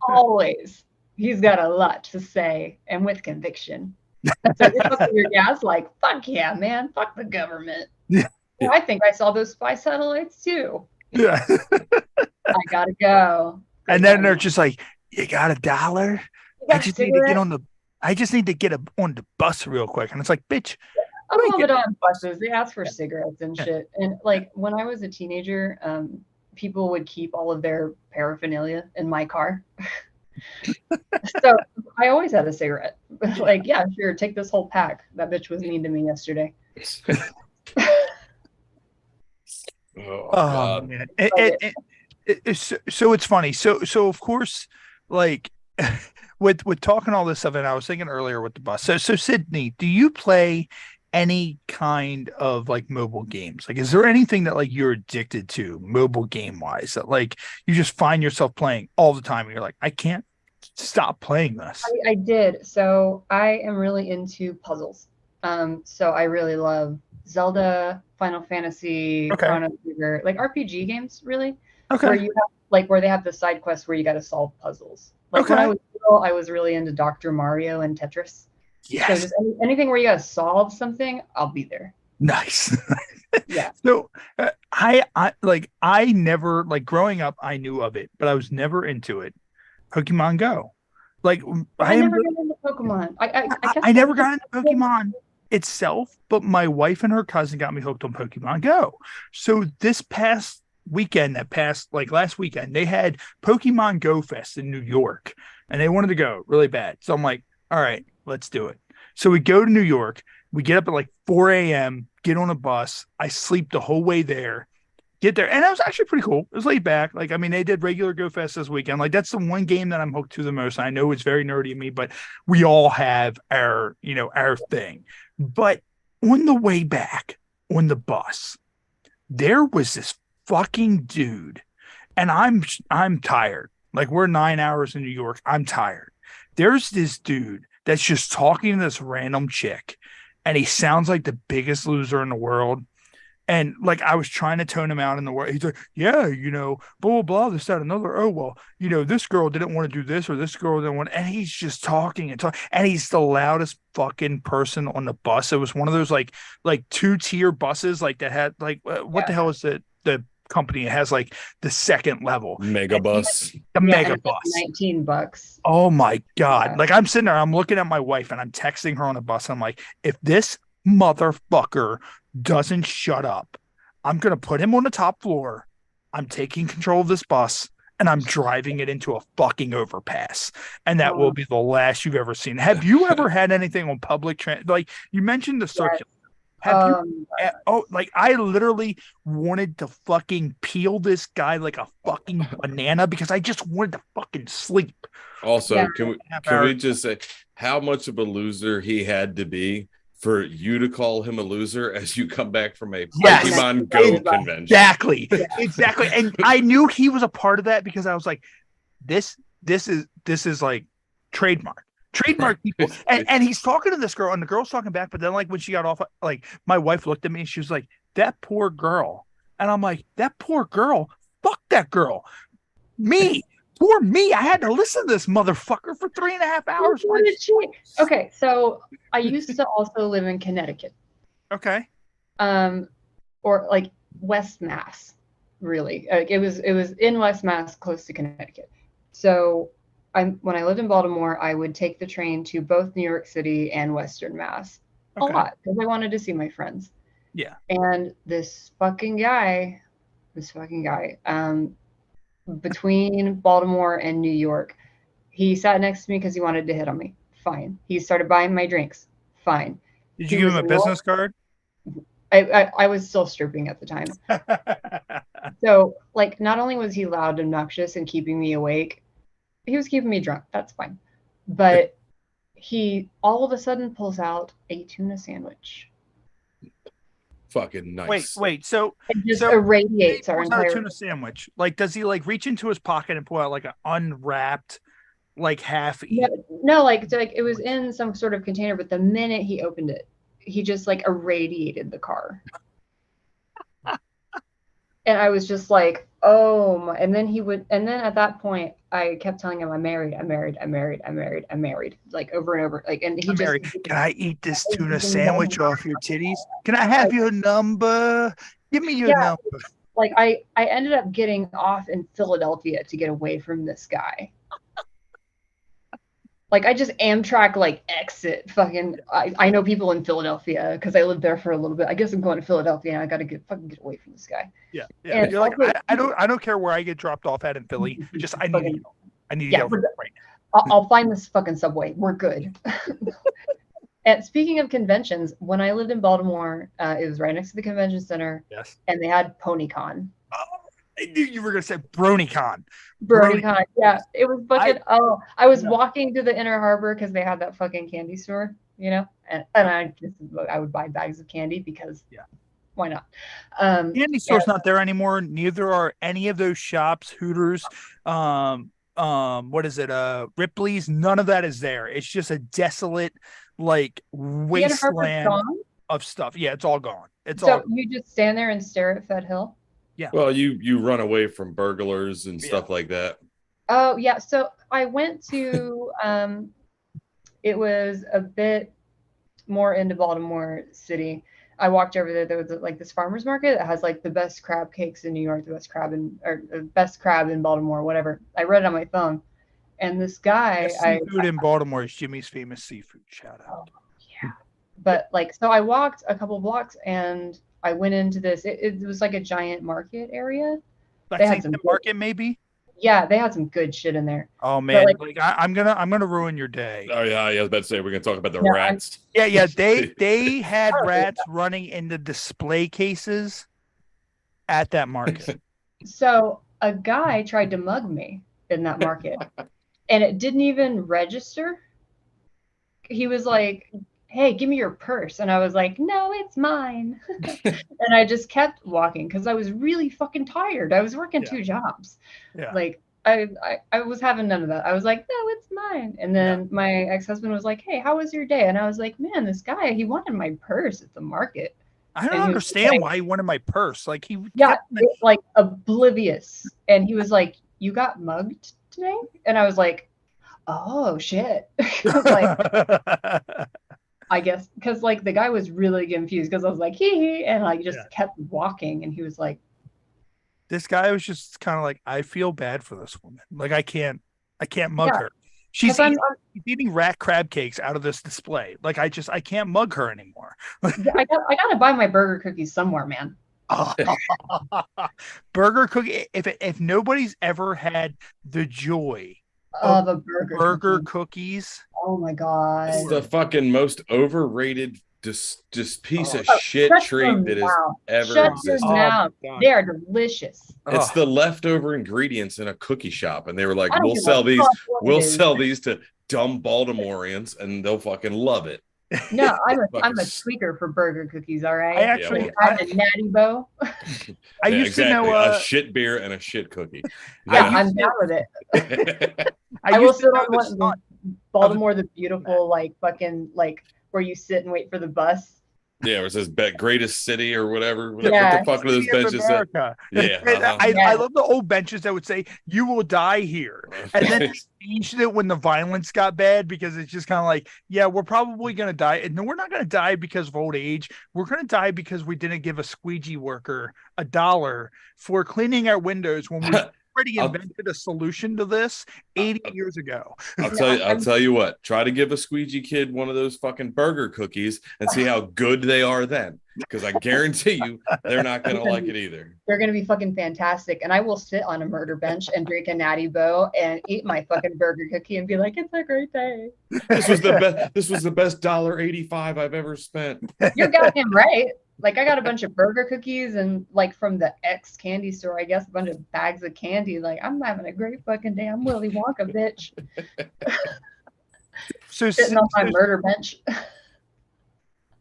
Always. He's got a lot to say and with conviction. So you're fucking your gas like, fuck yeah, man. Fuck the government. Yeah. I think I saw those spy satellites too. Yeah. I gotta go. And then they're just like, you got $1? I just need to get on the bus real quick. And it's like, bitch. I love it on buses. They ask for cigarettes and shit. And like when I was a teenager, people would keep all of their paraphernalia in my car. So I always had a cigarette. Like, yeah, sure, take this whole pack. That bitch was mean to me yesterday. Oh man. So it's funny. So of course, like with talking all this stuff, and I was thinking earlier with the bus. So Sydney, do you play any kind of like mobile games? Like, is there anything that like you're addicted to mobile game wise that like you just find yourself playing all the time and you're like, I can't stop playing this? I did. So I am really into puzzles. So I really love Zelda, Final Fantasy, Chrono Trigger, like RPG games, really. Okay. Where you have like where they have the side quests where you got to solve puzzles. Like when I was little, I was really into Dr. Mario and Tetris. Yes. So just anything where you got to solve something, I'll be there. Nice. Yeah. So I never, like growing up, I knew of it, but I was never into it. Pokemon Go. Like I never got into Pokemon. I never got into Pokemon itself, but my wife and her cousin got me hooked on Pokemon Go. So this past weekend, last weekend, they had Pokemon Go Fest in New York, and they wanted to go really bad. So I'm like, all right, let's do it. So we go to New York. We get up at like 4 a.m., get on a bus. I sleep the whole way there, get there. And it was actually pretty cool. It was laid back. Like, I mean, they did regular Go Fest this weekend. Like, that's the one game that I'm hooked to the most. I know it's very nerdy of me, but we all have our thing. But on the way back on the bus, there was this fucking dude, and I'm tired. Like, we're 9 hours in New York. I'm tired. There's this dude that's just talking to this random chick, and he sounds like the biggest loser in the world. And like, I was trying to tone him out in the world. He's like, yeah, blah, blah, blah, this, that, another. Oh, well, this girl didn't want to do this, or this girl didn't want, and he's just talking and talking. And he's the loudest fucking person on the bus. It was one of those like 2-tier buses, like that had like, what the hell is the company? It has like the second level mega bus. The mega bus. $19. Oh my God. Yeah. Like, I'm sitting there, I'm looking at my wife and I'm texting her on the bus. I'm like, if this motherfucker doesn't shut up, I'm going to put him on the top floor. I'm taking control of this bus and I'm driving it into a fucking overpass. And that will be the last you've ever seen. Have you ever had anything on public transit? Like, you mentioned the circular. Have you? Like, I literally wanted to fucking peel this guy like a fucking banana because I just wanted to fucking sleep. Also, can we just say how much of a loser he had to be for you to call him a loser as you come back from a Pokemon Go convention? Exactly. And I knew he was a part of that because I was like, this is like trademark people. And he's talking to this girl and the girl's talking back. But then like when she got off, like my wife looked at me and she was like, that poor girl. And I'm like, that poor girl, fuck that girl. Poor me. I had to listen to this motherfucker for 3.5 hours. Okay, so I used to also live in Connecticut. Okay. Or like West Mass, really. Like it was in West Mass, close to Connecticut. So when I lived in Baltimore, I would take the train to both New York City and Western Mass a lot because I wanted to see my friends. Yeah. And this fucking guy, between Baltimore and New York, he sat next to me because he wanted to hit on me. Fine. He started buying my drinks. Fine. Did you give him a business card? I was still stripping at the time. So, like, not only was he loud and obnoxious and keeping me awake, he was keeping me drunk. That's fine. But he all of a sudden pulls out a tuna sandwich. Fucking nice. Wait. So it just irradiates our entire tuna sandwich. Like, does he like reach into his pocket and pull out like an unwrapped, like half? No, like it was in some sort of container, but the minute he opened it, he just like irradiated the car. And I was just like, oh my. And then at that point I kept telling him, I'm married, like over and over. Like, and he can I eat this tuna sandwich off your titties? Can I have your number? Give me your number. Like I ended up getting off in Philadelphia to get away from this guy. Like I just Amtrak like exit fucking. I know people in Philadelphia because I lived there for a little bit. I guess I'm going to Philadelphia and I got to get away from this guy. Yeah. And you're like, I don't care where I get dropped off at in Philly. Just I need to go right now. I'll find this fucking subway. We're good. And speaking of conventions, when I lived in Baltimore, it was right next to the convention center. Yes. And they had PonyCon. I knew you were gonna say BronyCon. BronyCon, yeah. It was fucking. I was walking to the Inner Harbor because they had that fucking candy store, you know, and I would buy bags of candy because why not? Candy store's not there anymore. Neither are any of those shops. Hooters, what is it? Ripley's. None of that is there. It's just a desolate like wasteland of stuff. Yeah, it's all gone. So you just stand there and stare at Fed Hill. Yeah. Well, you run away from burglars and stuff like that. Oh yeah. So I went to it was a bit more into Baltimore City. I walked over there. There was like this farmer's market that has like the best crab cakes in New York, the best crab in Baltimore, whatever. I read it on my phone. And this guy seafood in Baltimore is Jimmy's Famous Seafood. Shout out. Yeah. But like so I walked a couple blocks and I went into this. It was like a giant market area. They had some market, maybe. Yeah, they had some good shit in there. Oh man, like I'm gonna ruin your day. Oh yeah, I was about to say we're gonna talk about the rats. Yeah. They had rats running in the display cases at that market. So a guy tried to mug me in that market, and it didn't even register. He was like, hey, give me your purse. And I was like, no, it's mine. And I just kept walking because I was really fucking tired. I was working 2 jobs. Yeah. Like I was having none of that. I was like, no, it's mine. And then my ex-husband was like, hey, how was your day? And I was like, man, this guy, he wanted my purse at the market. I don't understand why he wanted my purse. Like like oblivious. And he was like, you got mugged today? And I was like, oh shit. Like, I guess because like the guy was really confused because I was like hee and like just kept walking and he was like, this guy was just kind of like, I feel bad for this woman. Like I can't mug her. She's eating rat crab cakes out of this display. Like I can't mug her anymore. I gotta buy my burger cookies somewhere, man. Burger cookie. If nobody's ever had the joy of a burger cookies. Oh my god! It's the fucking most overrated, just piece of shit treat that has ever existed. They are delicious. It's the leftover ingredients in a cookie shop, and they were like, "We'll sell these to dumb Baltimoreans, and they'll fucking love it." No, I'm a tweaker for burger cookies. All right. I have a natty bow. I used to know a shit beer and a shit cookie. I'm down with it. I will sit on Baltimore, the beautiful, like fucking like where you sit and wait for the bus. Yeah, where it says greatest city or whatever. What the fuck are those benches? Yeah. I love the old benches that would say, you will die here. And then they changed it when the violence got bad because it's just kind of like, yeah, we're probably going to die. And no, we're not going to die because of old age. We're going to die because we didn't give a squeegee worker $1 for cleaning our windows when we already invented a solution to this 80 years ago. I'll tell you what, try to give a squeegee kid one of those fucking burger cookies and see how good they are then. Because I guarantee you they're not going to like it either. They're going to be fucking fantastic. And I will sit on a murder bench and drink a natty bow and eat my fucking burger cookie and be like, it's a great day. This was the best $1.85 I've ever spent. You're goddamn right. Like I got a bunch of burger cookies and like from the X candy store, I guess a bunch of bags of candy. Like I'm having a great fucking day. I'm Willy Wonka, bitch. So sitting on my murder bench.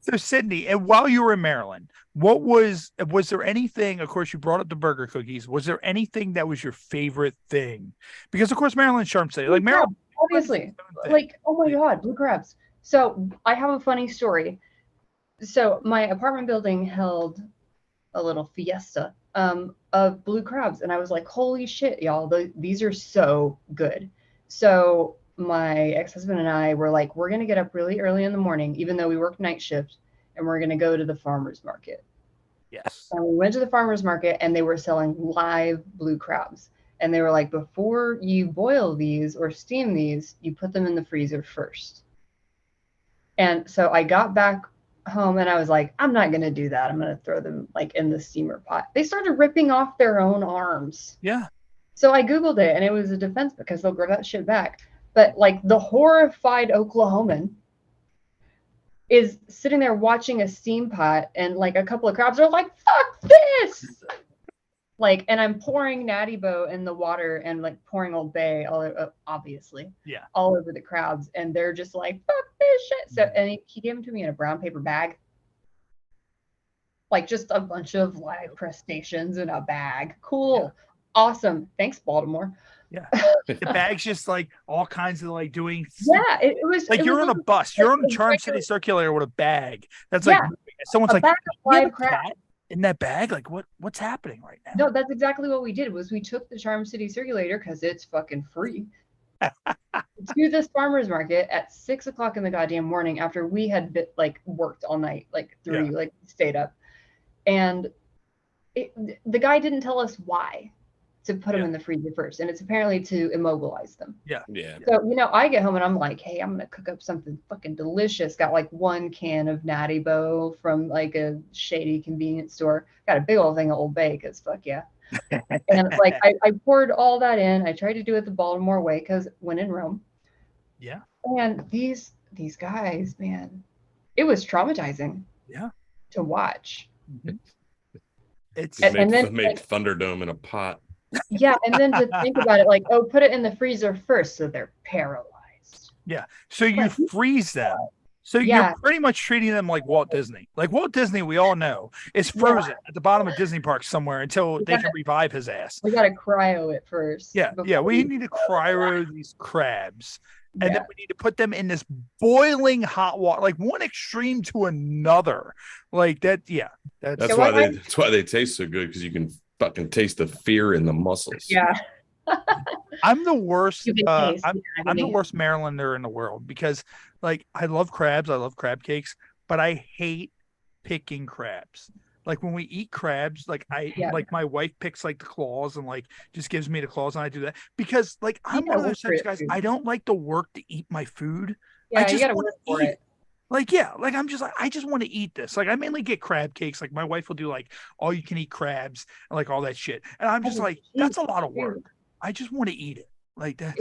So Sydney, and while you were in Maryland, was there anything, of course you brought up the burger cookies, was there anything that was your favorite thing? Because of course Maryland's Charm City, like Maryland, obviously, like, oh my God, blue crabs. So I have a funny story. So my apartment building held a little fiesta of blue crabs, and I was like, holy shit, y'all, these are so good. So my ex-husband and I were like, we're going to get up really early in the morning, even though we worked night shift, and we're going to go to the farmer's market. Yes. And we went to the farmer's market, and they were selling live blue crabs. And they were like, before you boil these or steam these, you put them in the freezer first. And so I got back home and I was like, I'm not going to do that. I'm going to throw them like in the steamer pot. They started ripping off their own arms. Yeah. So I Googled it, and it was a defense because they'll grow that shit back. But like the horrified Oklahoman is sitting there watching a steam pot, and like a couple of crabs are like, fuck this. Like, and I'm pouring Natty Boh in the water and like pouring Old Bay, obviously, all over the crabs. And they're just like, fuck this shit. So, and he gave them to me in a brown paper bag. Like just a bunch of live crustaceans in a bag. Cool. Yeah. Awesome. Thanks, Baltimore. Yeah, the bag's just like all kinds of like doing. Yeah, it was like you're on a bus. You're on a Charm City Circulator with a bag. That's like someone's like, in that bag. Like what's happening right now? No, that's exactly what we did. Was we took the Charm City Circulator because it's fucking free to this farmer's market at 6 o'clock in the goddamn morning after we had worked all night, like stayed up, and the guy didn't tell us why to put them in the freezer first, and it's apparently to immobilize them. Yeah. So I get home and I'm like, hey, I'm gonna cook up something fucking delicious. Got like 1 can of Natty Boh from like a shady convenience store. Got a big old thing of Old Bay because fuck yeah. And like I poured all that in. I tried to do it the Baltimore way because when in Rome. Yeah. And these guys, man, it was traumatizing. Yeah. To watch. Mm-hmm. It made Thunderdome in a pot. Yeah, and then to think about it, like, put it in the freezer first, so they're paralyzed. Yeah, so you freeze them. So you're pretty much treating them like Walt Disney. Like Walt Disney, we all know, is frozen at the bottom of Disney Park somewhere until they can revive his ass. We got to cryo it first. Yeah, we need to cryo these crabs. And then we need to put them in this boiling hot water, like one extreme to another. Like that, That's why they taste so good, because you can fucking taste the fear in the muscles. Yeah. I'm the worst. I'm the worst Marylander in the world because, like, I love crabs. I love crab cakes, but I hate picking crabs. Like when we eat crabs, like like my wife picks like the claws and like just gives me the claws, and I do that because like I'm one of those types of guys. I don't like the work to eat my food. Yeah, you gotta work for it. Like, I'm just like, I just want to eat this. Like, I mainly get crab cakes. Like, my wife will do like all you can eat crabs and like all that shit. And I'm just like, that's a lot of work. I just want to eat it. Like that.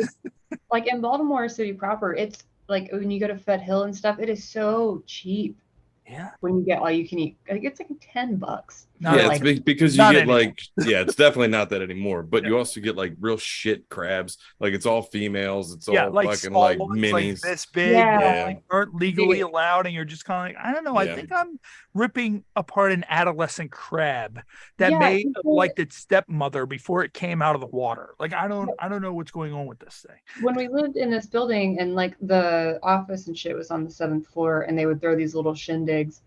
Like in Baltimore City proper, it's like when you go to Fed Hill and stuff, it is so cheap. Yeah. When you get all you can eat, like it's like $10. It's because you get like, it's definitely not that anymore. But you also get like real shit crabs. Like it's all females. It's all like fucking like minis. Like this big, like aren't legally allowed, and you're just kind of like, I don't know. I think I'm ripping apart an adolescent crab that made like its stepmother before it came out of the water. Like I don't know what's going on with this thing. When we lived in this building and like the office and shit was on the 7th floor, and they would throw these little shindigs.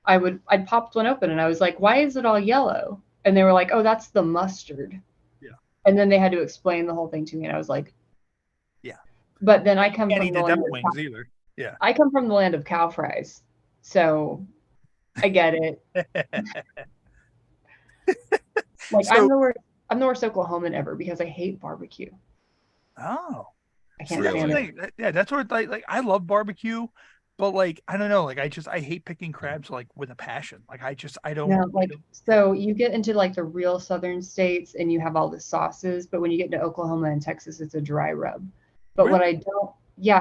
I'd popped one open and I was like, why is it all yellow? And they were like, oh, that's the mustard. Yeah. And then they had to explain the whole thing to me, and I was like, yeah. But then I come from the land of either. Yeah. I come from the land of cow fries, so I get it. Like I'm the worst Oklahoman ever because I hate barbecue. Oh. I can't stand it. Yeah, that's where like I love barbecue. But like I don't know, like I hate picking crabs like with a passion. Like I don't. Yeah, like so you get into like the real southern states and you have all the sauces, but when you get into Oklahoma and Texas, it's a dry rub. But what I don't,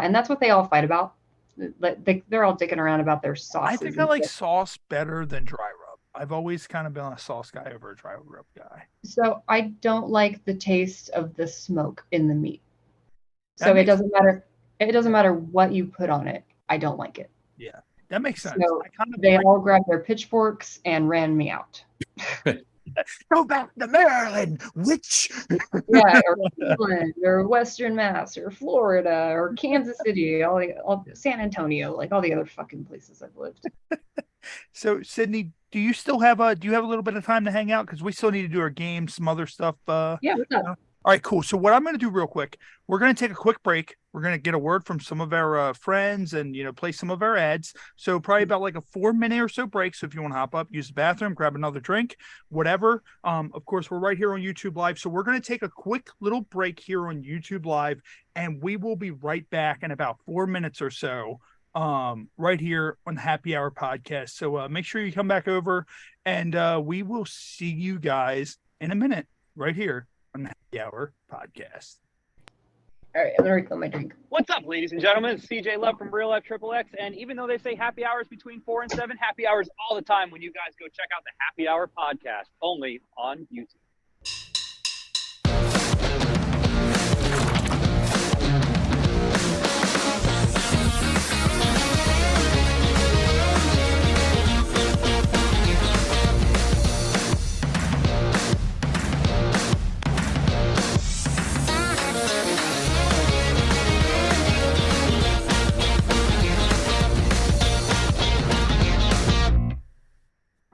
and that's what they all fight about. They're all dicking around about their sauces. I think I like sauce better than dry I've always kind of been a sauce guy over a dry rub guy. So I don't like the taste of the smoke in the meat. So it doesn't matter. It doesn't matter what you put on it. I don't like it. Yeah, that makes sense. So they all grabbed their pitchforks and ran me out. Go back to Maryland, witch. Yeah, or Cleveland, or Western Mass, or Florida, or Kansas City, all San Antonio, like all the other fucking places I've lived. So, Sydney, do you have a little bit of time to hang out? Because we still need to do our games, some other stuff. Yeah, what's up? All right, cool. So what I'm going to do real quick, we're going to take a quick break. We're going to get a word from some of our friends and, play some of our ads. So probably about like a 4-minute or so break. So if you want to hop up, use the bathroom, grab another drink, whatever. Of course, we're right here on YouTube Live. So we're going to take a quick little break here on YouTube Live, and we will be right back in about 4 minutes or so. Right here on the Happy Hour podcast. So make sure you come back over, and we will see you guys in a minute right here on the Happy Hour podcast. All right, I'm gonna refill my drink. What's up, ladies and gentlemen? It's CJ Love from Real Life Triple X, and even though they say happy hours between 4 and 7, happy hours all the time when you guys go check out the Happy Hour podcast, only on YouTube.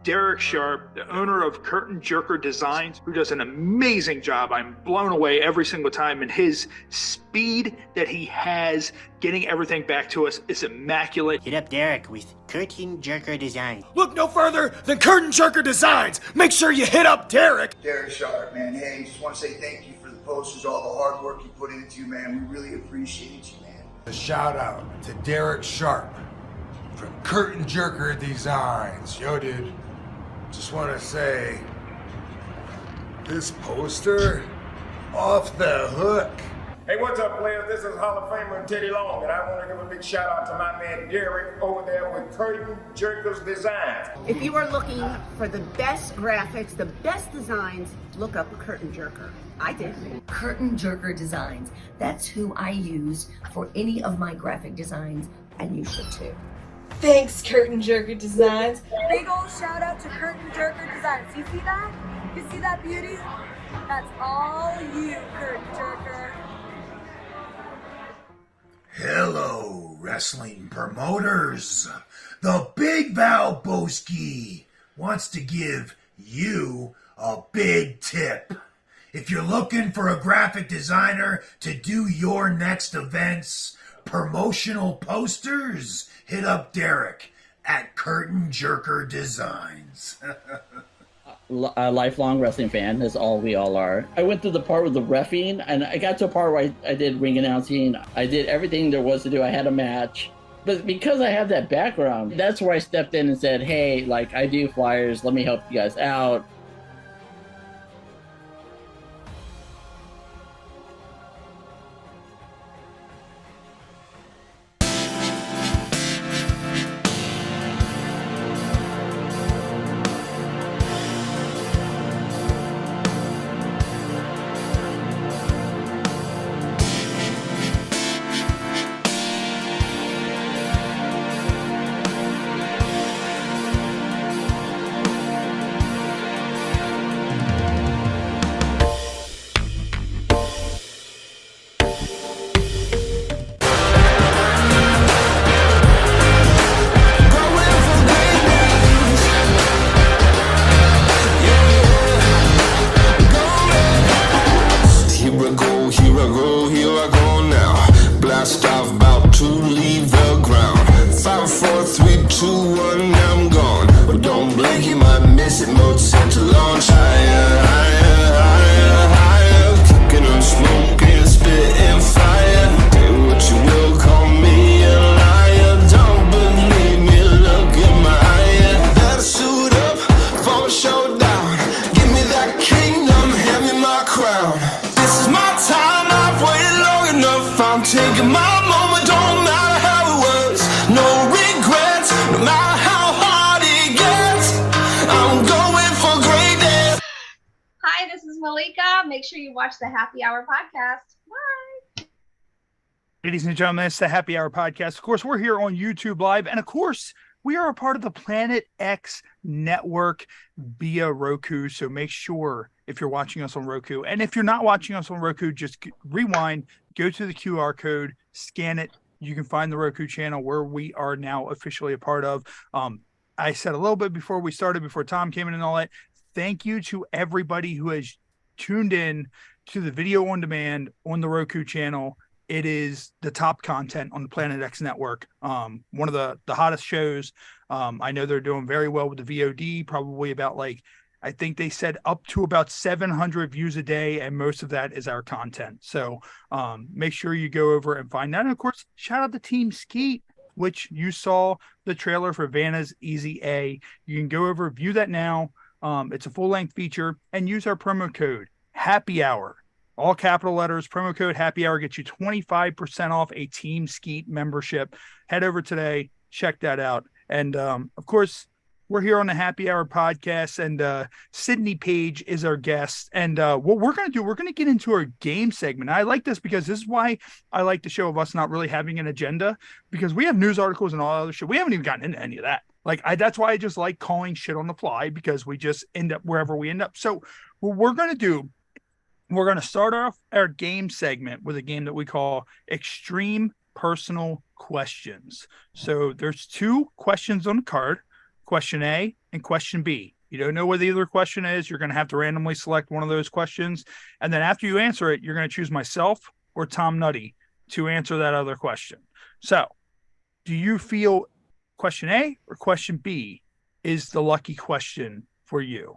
Derek Sharp, the owner of Curtain Jerker Designs, who does an amazing job. I'm blown away every single time, and his speed that he has getting everything back to us is immaculate. Hit up Derek with Curtain Jerker Designs. Look no further than Curtain Jerker Designs. Make sure you hit up Derek. Derek Sharp, man. Hey, just want to say thank you for the posters, all the hard work you put into, man. We really appreciate you, man. A shout out to Derek Sharp from Curtain Jerker Designs. Yo, dude. Just want to say, this poster, off the hook. Hey, what's up, players? This is Hall of Famer Teddy Long, and I want to give a big shout out to my man Derek over there with Curtain Jerkers Designs. If you are looking for the best graphics, the best designs, look up Curtain Jerker. I did. Curtain Jerker Designs. That's who I use for any of my graphic designs, and you should too. Thanks, Curtain Jerker Designs. Big old shout out to Curtain Jerker Designs. You see that? You see that beauty? That's all you, Curtain Jerker. Hello, wrestling promoters. The Big Val Boski wants to give you a big tip. If you're looking for a graphic designer to do your next events, promotional posters, hit up Derek at Curtain Jerker Designs. A lifelong wrestling fan, as we all are. I went through the part with the reffing, and I got to a part where I did ring announcing. I did everything there was to do. I had a match. But because I have that background, that's where I stepped in and said, hey, like, I do flyers. Let me help you guys out. No regrets, no matter how hard it gets. I'm make sure you watch the Happy Hour podcast. Bye. Ladies and gentlemen, it's the Happy Hour podcast. Of course, we're here on YouTube Live. And of course, we are a part of the Planet X Network via Roku. So make sure if you're watching us on Roku, and if you're not watching us on Roku, just rewind, go to the QR code, scan it. You can find the Roku channel where we are now officially a part of. I said a little bit before we started, before Tom came in and all that, thank you to everybody who has tuned in to the video on demand on the Roku channel. It is the top content on the Planet X Network. One of the hottest shows. I know they're doing very well with the VOD, probably about I think they said up to about 700 views a day, and most of that is our content. So make sure you go over and find that. And of course, shout out to Team Skeet, which you saw the trailer for Vanna's Easy A. You can go over, view that now. It's a full-length feature, and use our promo code Happy Hour. All capital letters, promo code Happy Hour gets you 25% off a Team Skeet membership. Head over today, check that out. And of course, we're here on the Happy Hour podcast, and Sydney Paige is our guest. And what we're going to do, we're going to get into our game segment. I like this because this is why I like the show of us not really having an agenda, because we have news articles and all other shit. We haven't even gotten into any of that. That's why I just like calling shit on the fly, because we just end up wherever we end up. So what we're going to do, we're going to start off our game segment with a game that we call Extreme Personal Questions. So there's 2 questions on the card, question A and question B. You don't know what the other question is. You're going to have to randomly select one of those questions. And then after you answer it, you're going to choose myself or Tom Nutty to answer that other question. So do you feel question A or question B is the lucky question for you?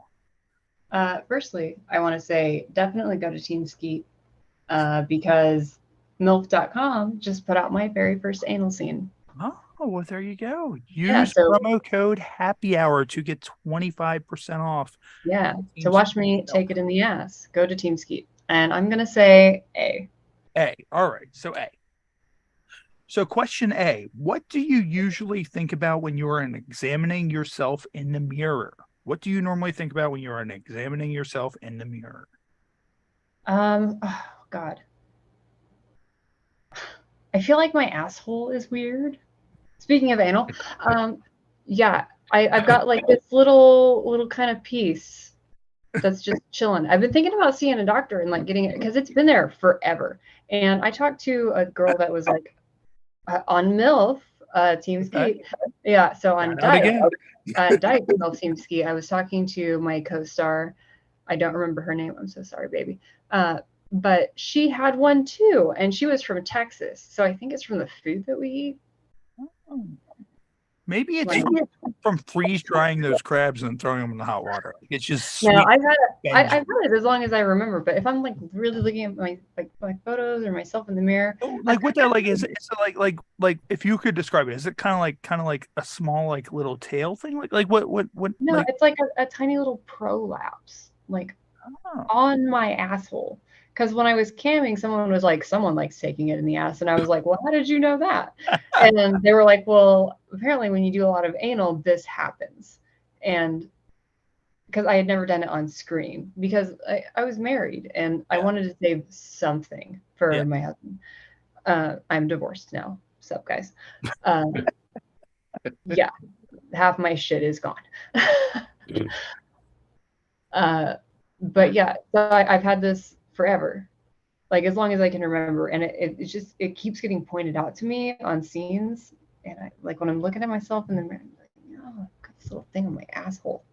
Firstly, I want to say definitely go to Team Skeet because MILF.com just put out my very first anal scene. Oh, well, there you go. Use promo code Happy Hour to get 25% off. Yeah, to watch me take it in the ass. Go to Team Skeet. And I'm going to say A. A. All right. So A. So question A, what do you usually think about when you are examining yourself in the mirror? What do you normally think about when you are examining yourself in the mirror? Oh, God. I feel like my asshole is weird. Speaking of anal, yeah, I've got this little kind of piece that's just chilling. I've been thinking about seeing a doctor and getting it because it's been there forever. And I talked to a girl that was on MILF, Team Ski. Yeah, so on Diet MILF Team Ski, I was talking to my co-star. I don't remember her name. I'm so sorry, baby. But she had one too, and she was from Texas. So I think it's from the food that we eat. Maybe it's from freeze drying those crabs and throwing them in the hot water. It's just sweet. No, I've had it as long as I remember. But if I'm really looking at my photos or myself in the mirror, what that is it like if you could describe it, is it kind of like a small little tail thing? What? No, it's like a tiny little prolapse on my asshole. Because when I was camming, someone's taking it in the ass. And I was like, well, how did you know that? And then they were like, well, apparently when you do a lot of anal, this happens. And because I had never done it on screen because I was married and I wanted to save something for my husband. I'm divorced now. What's up, guys? Yeah, half my shit is gone. But yeah, so I've had this forever, as long as I can remember, and it keeps getting pointed out to me on scenes, and I when I'm looking at myself in the mirror, I'm like, oh, I've got this little thing on my asshole.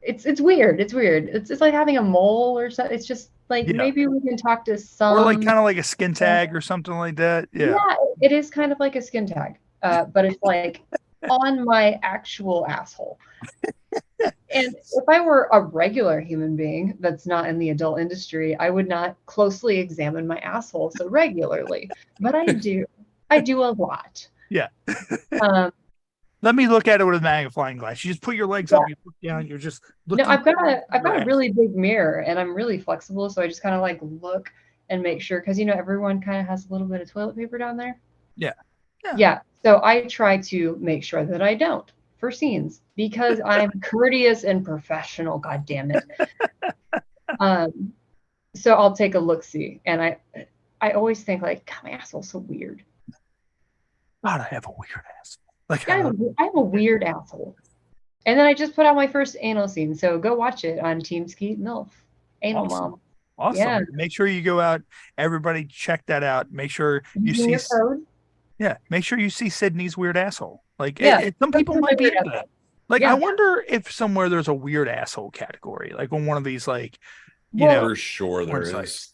It's weird. It's like having a mole or something. It's just maybe we can talk to some, or kind of like a skin tag or something like that. Yeah, it is kind of like a skin tag, but it's on my actual asshole. And if I were a regular human being that's not in the adult industry, I would not closely examine my asshole so regularly. But I do. I do a lot. Yeah. Let me look at it with a magnifying glass. You just put your legs up, you look down, you're just looking. No, I've got a really big mirror, and I'm really flexible, so I just kind of look and make sure, because everyone kind of has a little bit of toilet paper down there. Yeah. So I try to make sure that I don't for scenes because I'm courteous and professional. God damn it. So I'll take a look-see, and I always think like, God, my asshole's so weird. God, I have a weird asshole. Like I have a weird asshole. And then I just put out my first anal scene, so go watch it on Team Skeet MILF. Anal Mom. Awesome. Yeah. Make sure you go out. Everybody check that out. Make sure you see. Yeah. Make sure you see Sydney's weird asshole. Like, some people might be into that. Like, I wonder if somewhere there's a weird asshole category, like on one of these, like, you know. For sure there is.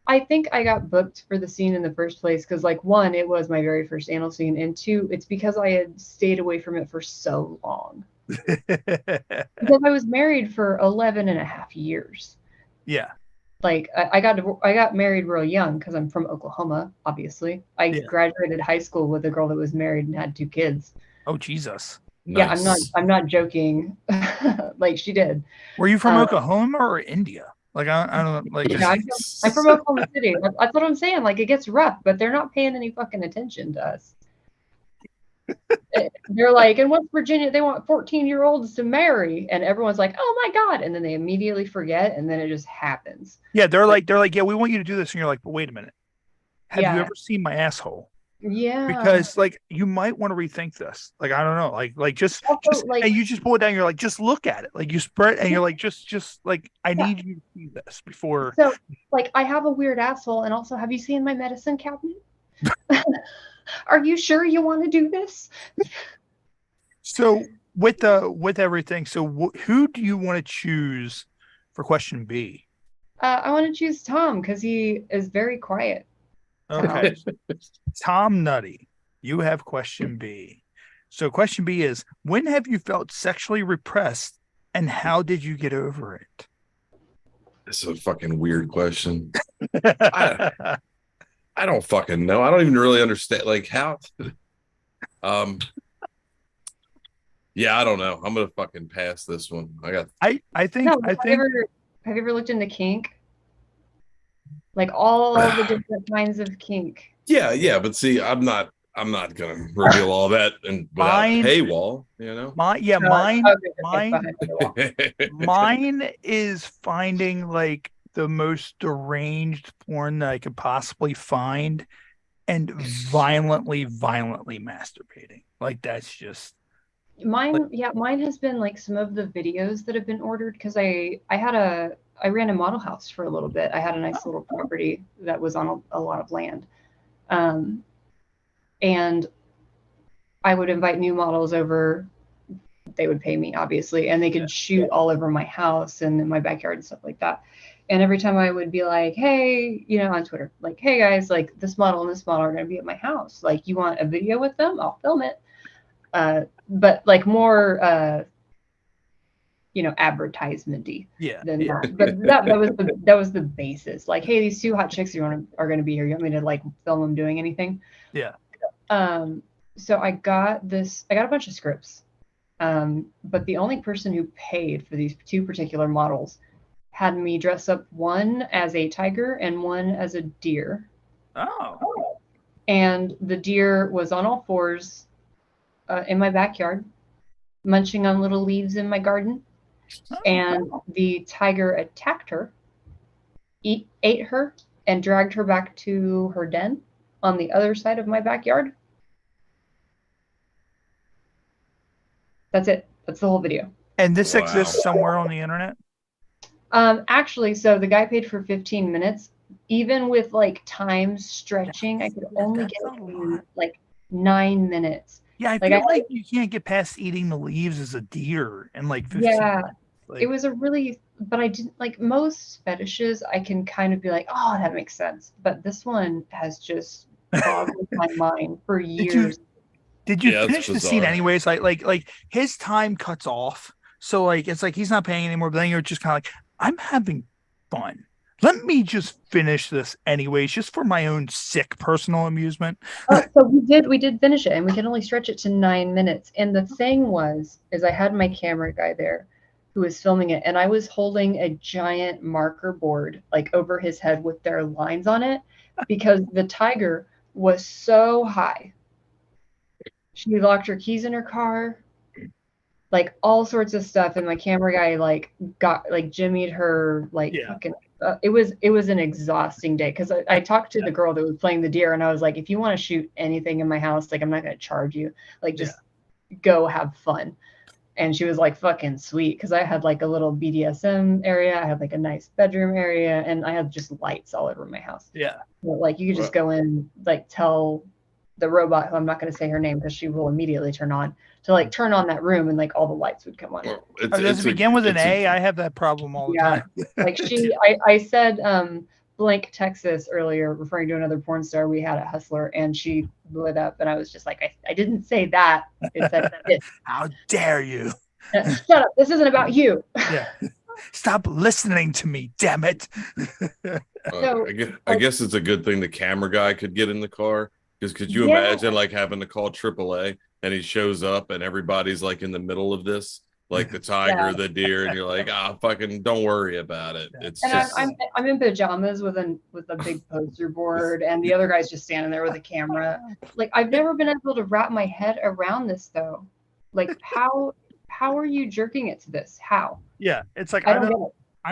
I think I got booked for the scene in the first place because, like, one, it was my very first anal scene, and two, it's because I had stayed away from it for so long. Because I was married for 11 and a half years. Yeah. Like, I got married real young because I'm from Oklahoma, obviously. I graduated high school with a girl that was married and had 2 kids. Oh, Jesus. Yeah, nice. I'm not joking. Like, she did. Were you from Oklahoma or India? Like, I don't like. Yeah, I'm from Oklahoma City. That's what I'm saying. Like, it gets rough, but they're not paying any fucking attention to us. They're like, in West Virginia, they want 14-year-olds to marry, and everyone's like, "Oh my God!" And then they immediately forget, and then it just happens. Yeah, they're like, yeah, we want you to do this, and you're like, but wait a minute, have you ever seen my asshole? Yeah, because like you might want to rethink this. Like, I don't know, like just like, and you just pull it down. You're like, just look at it. Like, you spread, and you're like, just like, I need you to see this before. So, like, I have a weird asshole, and also, have you seen my medicine cabinet? Are you sure you want to do this? So with everything, so who do you want to choose for question B? I want to choose Tom because he is very quiet. Okay. Tom Nutty, you have question B. So question B is, when have you felt sexually repressed and how did you get over it? This is a fucking weird question. I don't fucking know. I don't even really understand, like, how. Yeah, I don't know. I'm gonna fucking pass this one. Have you ever looked into kink? Like, all the different kinds of kink. Yeah, but see, I'm not gonna reveal all that and without paywall, you know. Mine is finding like the most deranged porn that I could possibly find and violently masturbating. Like, that's just mine. Mine has been like some of the videos that have been ordered because I ran a model house for a little bit. I had a nice little property that was on a lot of land. And I would invite new models over. They would pay me, obviously, and they could shoot all over my house and in my backyard and stuff like that. And every time I would be like, hey, you know, on Twitter, like, hey guys, like, this model and this model are going to be at my house. Like, you want a video with them? I'll film it. But like more, you know, advertisement-y than that. But that was the basis. Like, hey, these 2 hot chicks are going to be here. You want me to like film them doing anything? Yeah. So I got a bunch of scripts. But the only person who paid for these 2 particular models had me dress up, one as a tiger and one as a deer. Oh. And the deer was on all 4s in my backyard, munching on little leaves in my garden. Oh. And the tiger attacked her, ate her, and dragged her back to her den on the other side of my backyard. That's it. That's the whole video. And this exists somewhere on the internet? Actually, so the guy paid for 15 minutes. Even with like time stretching, I could only get to like 9 minutes. Yeah, I feel like you can't get past eating the leaves as a deer in like 15 minutes. Like, it was but I didn't like most fetishes. I can kind of be like, oh, that makes sense. But this one has just boggled my mind for years. Did you finish the scene anyways? Like his time cuts off. So like, it's like he's not paying anymore, but then you're just kind of like, I'm having fun. Let me just finish this anyways, just for my own sick personal amusement. So we did finish it, and we can only stretch it to 9 minutes. And the thing is I had my camera guy there who was filming it, and I was holding a giant marker board like over his head with their lines on it because the tiger was so high. She locked her keys in her car, like all sorts of stuff. And my camera guy like got like jimmied her like fucking It was an exhausting day because I talked to the girl that was playing the deer, and I was like, if you want to shoot anything in my house, like I'm not going to charge you. Like just go have fun. And she was like, fucking sweet, because I had like a little BDSM area, I had like a nice bedroom area, and I had just lights all over my house. Yeah. But, like you could just go in, like tell the robot, who I'm not going to say her name because she will immediately turn on, to like turn on that room, and like all the lights would come on. Does it begin with an A? I have that problem all the time. Like I said blank Texas earlier, referring to another porn star we had at Hustler, and she blew it up, and I was just like, I didn't say that. It said this. How dare you? Shut up. This isn't about you. Yeah. Stop listening to me, damn it. So, I guess it's a good thing the camera guy could get in the car, because could you imagine like having to call AAA and he shows up and everybody's like in the middle of this, like the tiger, the deer, and you're like, fucking don't worry about it. It's and just I'm in pajamas with a big poster board, and the other guy's just standing there with a camera. Like I've never been able to wrap my head around this though. Like how are you jerking it to this? How? Yeah, it's like I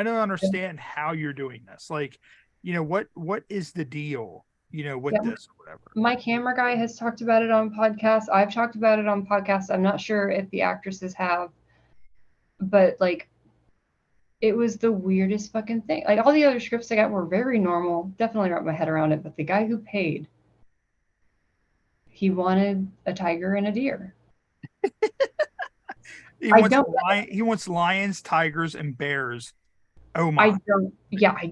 don't understand how you're doing this. Like, you know, what is the deal? You know, with this or whatever. My camera guy has talked about it on podcasts. I've talked about it on podcasts. I'm not sure if the actresses have, but like, it was the weirdest fucking thing. Like all the other scripts I got were very normal. Definitely wrapped my head around it. But the guy who paid, he wanted a tiger and a deer. He wants lions, tigers, and bears. Oh my! I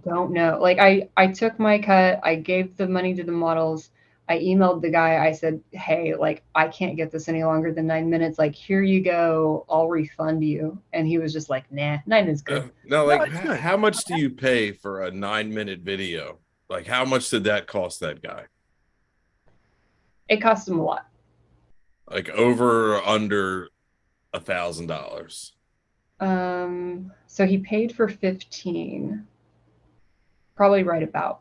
don't know. Like I took my cut. I gave the money to the models. I emailed the guy. I said, hey, like I can't get this any longer than 9 minutes. Like here you go. I'll refund you. And he was just like, nah, 9 is good. No, like how much do you pay for a 9-minute video? Like how much did that cost that guy? It cost him a lot. Like over or under $1,000. So he paid for 15, probably right about.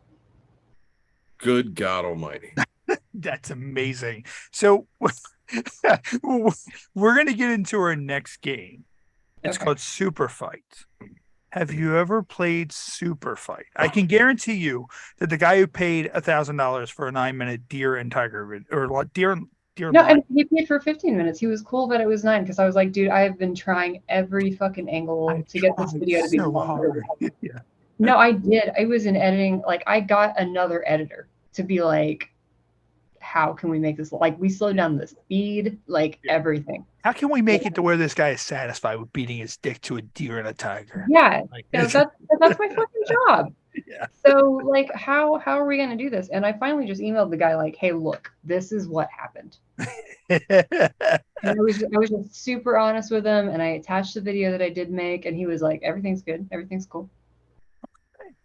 Good God Almighty. That's amazing. So we're going to get into our next game. It's called Super Fight. Have you ever played Super Fight? I can guarantee you that the guy who paid $1,000 for a 9-minute deer and tiger or deer no, and he paid for 15 minutes. He was cool, but it was 9 because I was like, dude, I have been trying every fucking angle to get this video to be longer. Yeah. No, I did. I was in editing. Like, I got another editor to be like, how can we make this? Like, we slowed down the speed, like everything. How can we make it to where this guy is satisfied with beating his dick to a deer and a tiger? Yeah, like, that's my fucking job. Yeah. So like, how are we gonna do this? And I finally just emailed the guy like, hey, look, this is what happened. And I was just super honest with him, and I attached the video that I did make, and he was like, everything's good, everything's cool.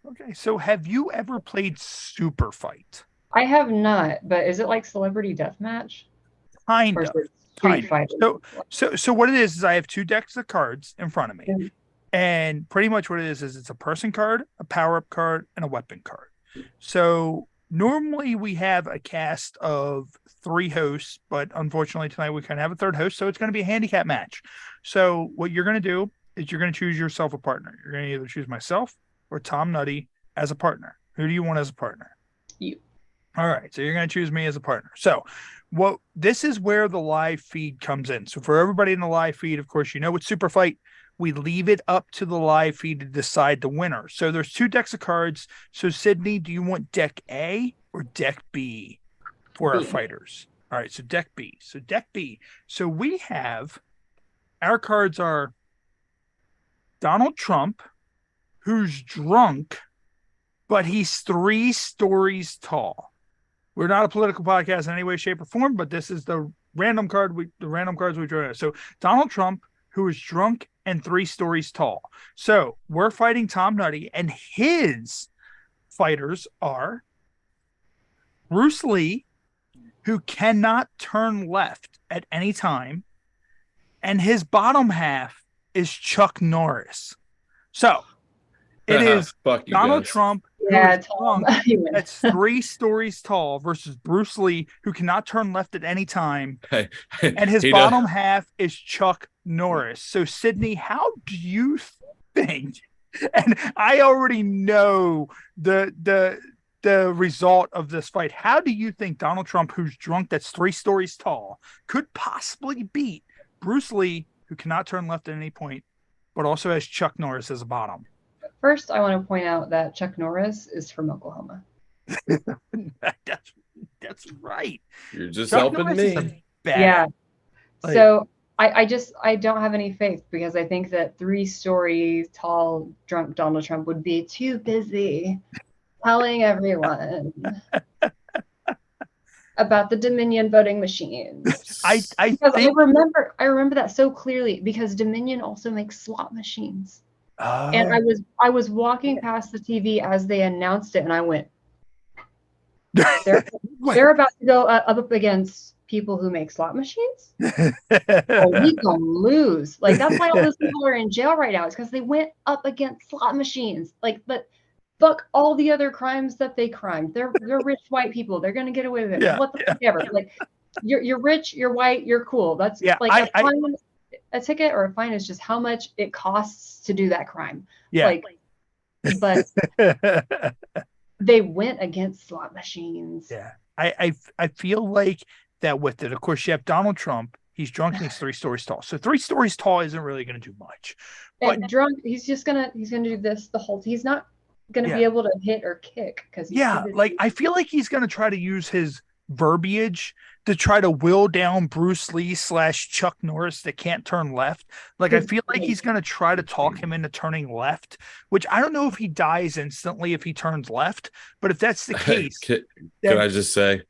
Okay. So have you ever played Super Fight? I have not, but is it like Celebrity Deathmatch? Kind of. So what it is I have 2 decks of cards in front of me. Mm-hmm. And pretty much what it is it's a person card, a power-up card, and a weapon card. So normally we have a cast of 3 hosts, but unfortunately tonight we kind of have a 3rd host, so it's going to be a handicap match. So what you're going to do is you're going to choose yourself a partner. You're going to either choose myself or Tom Nutty as a partner. Who do you want as a partner? You. All right, so you're going to choose me as a partner. So this is where the live feed comes in. So for everybody in the live feed, of course, you know it's Super Fight. We leave it up to the live feed to decide the winner. So there's 2 decks of cards. So Sydney, do you want deck A or deck B for our fighters? All right, so deck B. So we have, our cards are Donald Trump, who's drunk, but he's 3 stories tall. We're not a political podcast in any way, shape, or form, but this is the random cards we drew. So Donald Trump, who is drunk and 3 stories tall. So we're fighting Tom Nutty, and his fighters are Bruce Lee, who cannot turn left at any time, and his bottom half is Chuck Norris. So it is Donald Trump, who is drunk, that's 3 stories tall, versus Bruce Lee, who cannot turn left at any time, and his bottom half is Chuck Norris. So Sydney, how do you think And I already know the result of this fight. How do you think Donald Trump, who's drunk, that's 3 stories tall, could possibly beat Bruce Lee, who cannot turn left at any point, but also has Chuck Norris as a bottom? First, I want to point out that Chuck Norris is from Oklahoma. That's right. You're just Chuck helping Norris me. Yeah. Like, So I don't have any faith because I think that 3-story tall drunk Donald Trump would be too busy telling everyone about the Dominion voting machines. I remember that so clearly because Dominion also makes slot machines. And I was walking past the TV as they announced it, and I went, they're about to go up against people who make slot machines. Oh, we gonna lose. Like, that's why all those people are in jail right now. It's because they went up against slot machines. Like, but fuck all the other crimes that they crimed. They're rich white people. They're gonna get away with it. Yeah, what the fuck ever. Like, you're rich, you're white, you're cool. That's like a ticket or a fine is just how much it costs to do that crime. Yeah. Like, but they went against slot machines. Yeah. I feel like that with it. Of course, you have Donald Trump. He's drunk and he's 3 stories tall. So 3 stories tall isn't really going to do much. But and drunk, he's gonna do this the whole. He's not gonna be able to hit or kick because like I feel like he's gonna try to use his verbiage to try to will down Bruce Lee / Chuck Norris that can't turn left. Like, I feel like he's going to try to talk him into turning left, which I don't know if he dies instantly if he turns left, but if that's the case. Can I just say,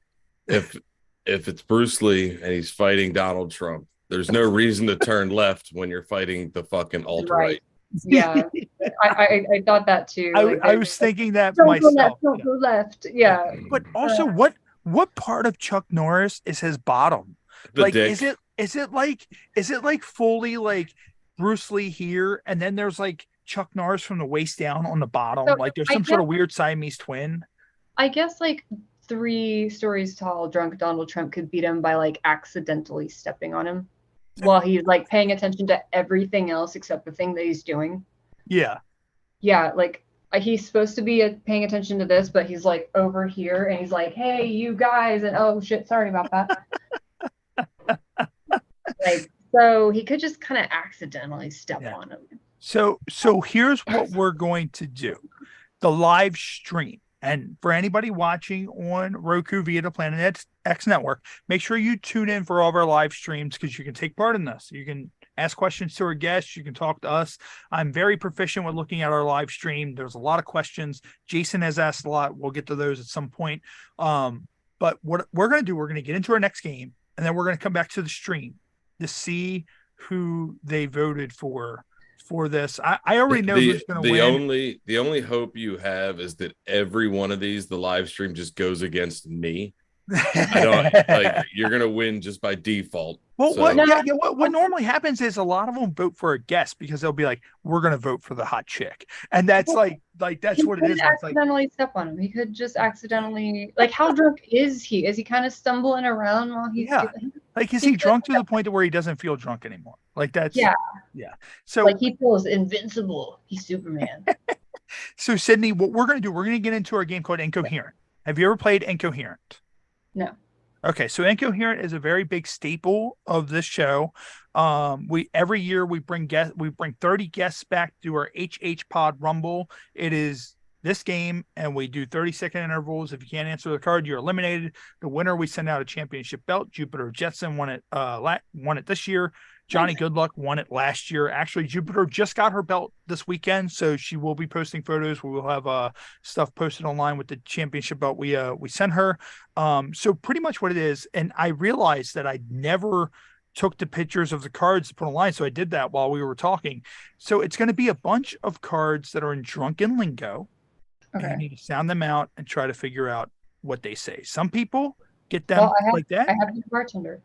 if it's Bruce Lee and he's fighting Donald Trump, there's no reason to turn left when you're fighting the fucking alt-right. Yeah, I thought that too. I was thinking that don't myself. Don't go left. Yeah. But also, what part of Chuck Norris is his bottom? The dick. Is it like fully like Bruce Lee here, and then there's like Chuck Norris from the waist down on the bottom? So like there's some sort of weird Siamese twin. I guess like 3 stories tall drunk Donald Trump could beat him by like accidentally stepping on him while he's like paying attention to everything else except the thing that he's doing. Yeah. Yeah, like he's supposed to be paying attention to this, but he's like over here and he's like, hey, you guys, and oh shit, sorry about that. Like, so he could just kind of accidentally step on him. So here's what we're going to do. The live stream. And for anybody watching on Roku via the Planet X Network, make sure you tune in for all of our live streams because you can take part in this. You can ask questions to our guests. You can talk to us. I'm very proficient with looking at our live stream. There's a lot of questions. Jason has asked a lot. We'll get to those at some point. But what we're going to do, we're going to get into our next game, and then we're going to come back to the stream to see who they voted for this. I already know who's going to win. The only hope you have is that every one of these, the live stream just goes against me. I don't like you're gonna win just by default. Well, what normally happens is a lot of them vote for a guest because they'll be like, "We're gonna vote for the hot chick," and that's like that's what it is. Accidentally step on him. He could just accidentally how drunk is he? Is he kind of stumbling around while he's doing... Like, is he drunk to the point where he doesn't feel drunk anymore? Like that's yeah. So like he feels invincible. He's Superman. So Sydney, what we're gonna do? We're gonna get into our game called Incoherent. Have you ever played Incoherent? No. Okay, so Incoherent is a very big staple of this show. Every year we bring 30 guests back to our HHPod Rumble. It is this game, and we do 30-second intervals. If you can't answer the card, you're eliminated. The winner, we send out a championship belt. Jupiter Jetson won it this year. Johnny Goodluck won it last year. Actually, Jupiter just got her belt this weekend, so she will be posting photos. We will have stuff posted online with the championship belt we sent her. So pretty much what it is, and I realized that I never took the pictures of the cards to put online, so I did that while we were talking. So it's going to be a bunch of cards that are in drunken lingo. Okay. And you need to sound them out and try to figure out what they say. Some people get them like that. I have the bartender.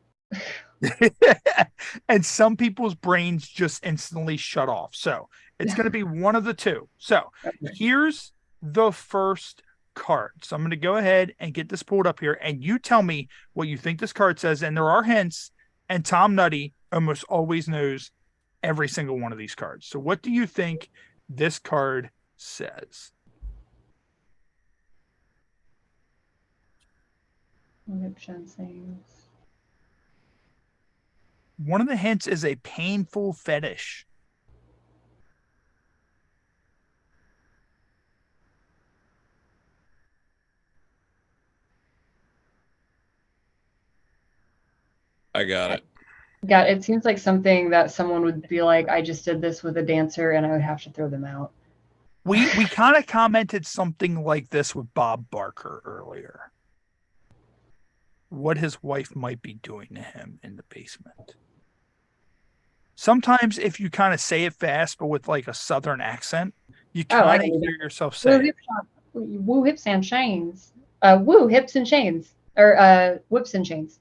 And some people's brains just instantly shut off. So it's going to be one of the two. So here's the first card. So I'm going to go ahead and get this pulled up here, and you tell me what you think this card says. And there are hints, and Tom Nutty almost always knows every single one of these cards. So what do you think this card says. One of the hints is a painful fetish. I got it. Yeah, it seems like something that someone would be like, I just did this with a dancer and I would have to throw them out. We kind of commented something like this with Bob Barker earlier. What his wife might be doing to him in the basement. Sometimes if you kind of say it fast, but with like a Southern accent, you kind of hear yourself say it. Woo hips and chains. Woo hips and chains. Or whips and chains.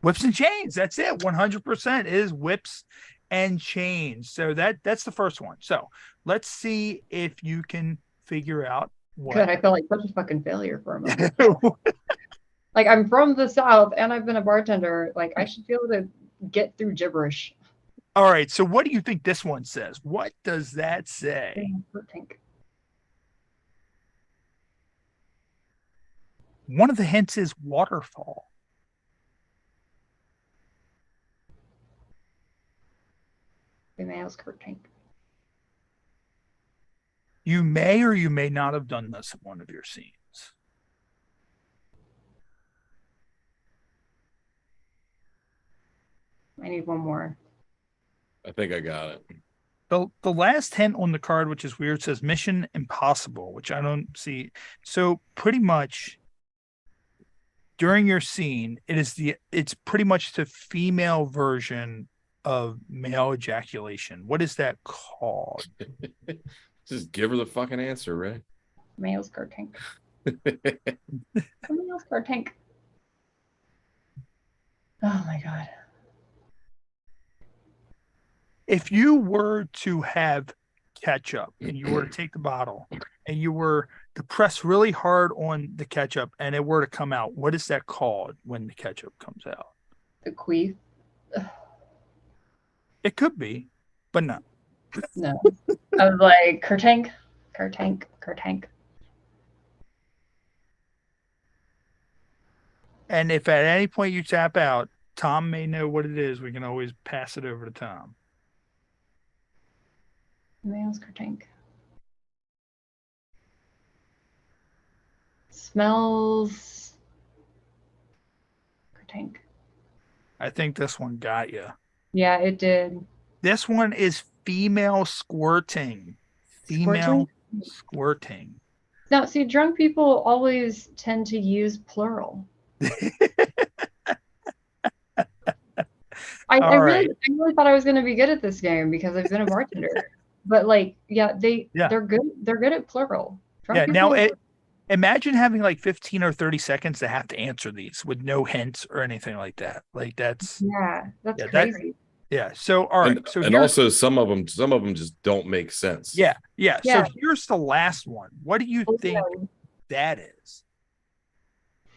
Whips and chains. That's it. 100% is whips and chains. So that's the first one. So let's see if you can figure out what. Good. I feel like such a fucking failure for a moment. Like, I'm from the South and I've been a bartender. Like, I should be able to get through gibberish. All right. So what do you think this one says? What does that say? One of the hints is waterfall. Female's curtain. You may or you may not have done this in one of your scenes. I need one more. I think I got it. The last hint on the card, which is weird, says Mission Impossible, which I don't see. So pretty much during your scene, it's pretty much the female version of male ejaculation. What is that called? Just give her the fucking answer, Ray. Male's car tank. Male's car tank. Oh my God. If you were to have ketchup and you were to take the bottle and you were to press really hard on the ketchup and it were to come out, what is that called when the ketchup comes out? The queef. It could be, but no. No. I was like, Kertank, Kertank, Kertank. And if at any point you tap out, Tom may know what it is. We can always pass it over to Tom. Male's Kertank. Smells. Kertank. I think this one got you. Yeah, it did. This one is female squirting. Female squirting. Now, see, drunk people always tend to use plural. I really thought I was going to be good at this game because I've been a bartender. But like, they're good. They're good at plural. Drunk now imagine having like 15 or 30 seconds to have to answer these with no hints or anything like that. Like that's crazy. So all right. And also some of them just don't make sense. Yeah. So here's the last one. What do you think that is?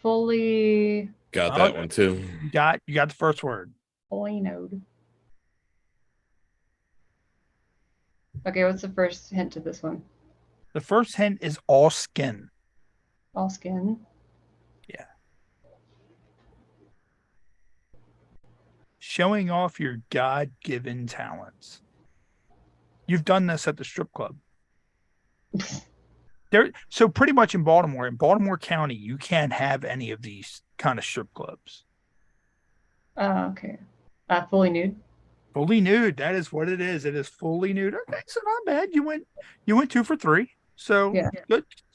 Fully got that one too. You got the first word. Fully node. Okay, what's the first hint to this one? The first hint is all skin. All skin. Yeah. Showing off your God-given talents. You've done this at the strip club. So pretty much in Baltimore County, you can't have any of these kind of strip clubs. Oh, okay. Fully nude. Fully nude. That is what it is. It is fully nude. Okay, so not bad. You went 2 for 3. So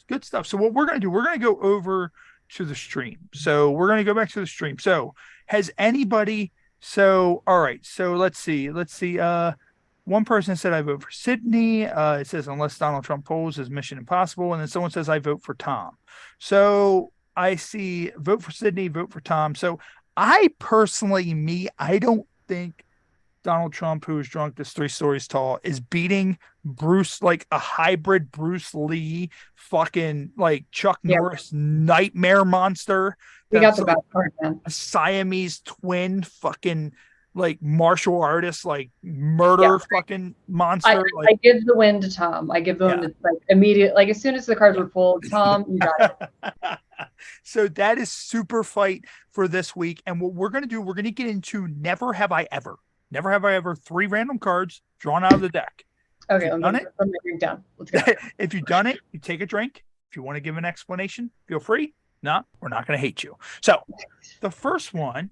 good stuff. So what we're gonna do, we're gonna go over to the stream. So we're gonna go back to the stream. So has anybody? So all right. So let's see. One person said I vote for Sydney. It says unless Donald Trump polls is Mission Impossible, and then someone says I vote for Tom. So I see vote for Sydney, vote for Tom. So I personally, I don't think Donald Trump, who is drunk this 3 stories tall, is beating Bruce, like a hybrid Bruce Lee, fucking like Chuck Norris nightmare monster. We got the best part, man. A Siamese twin, fucking like martial artist, like murder fucking monster. I give the win to Tom. I give the win to like immediate, like as soon as the cards were pulled, Tom, you got it. So that is super fight for this week. And what we're gonna do, we're gonna get into Never Have I Ever. Never have I ever 3 random cards drawn out of the deck. Okay, let me drink down. Let's go. If you've done it, you take a drink. If you want to give an explanation, feel free. No, we're not going to hate you. So the first one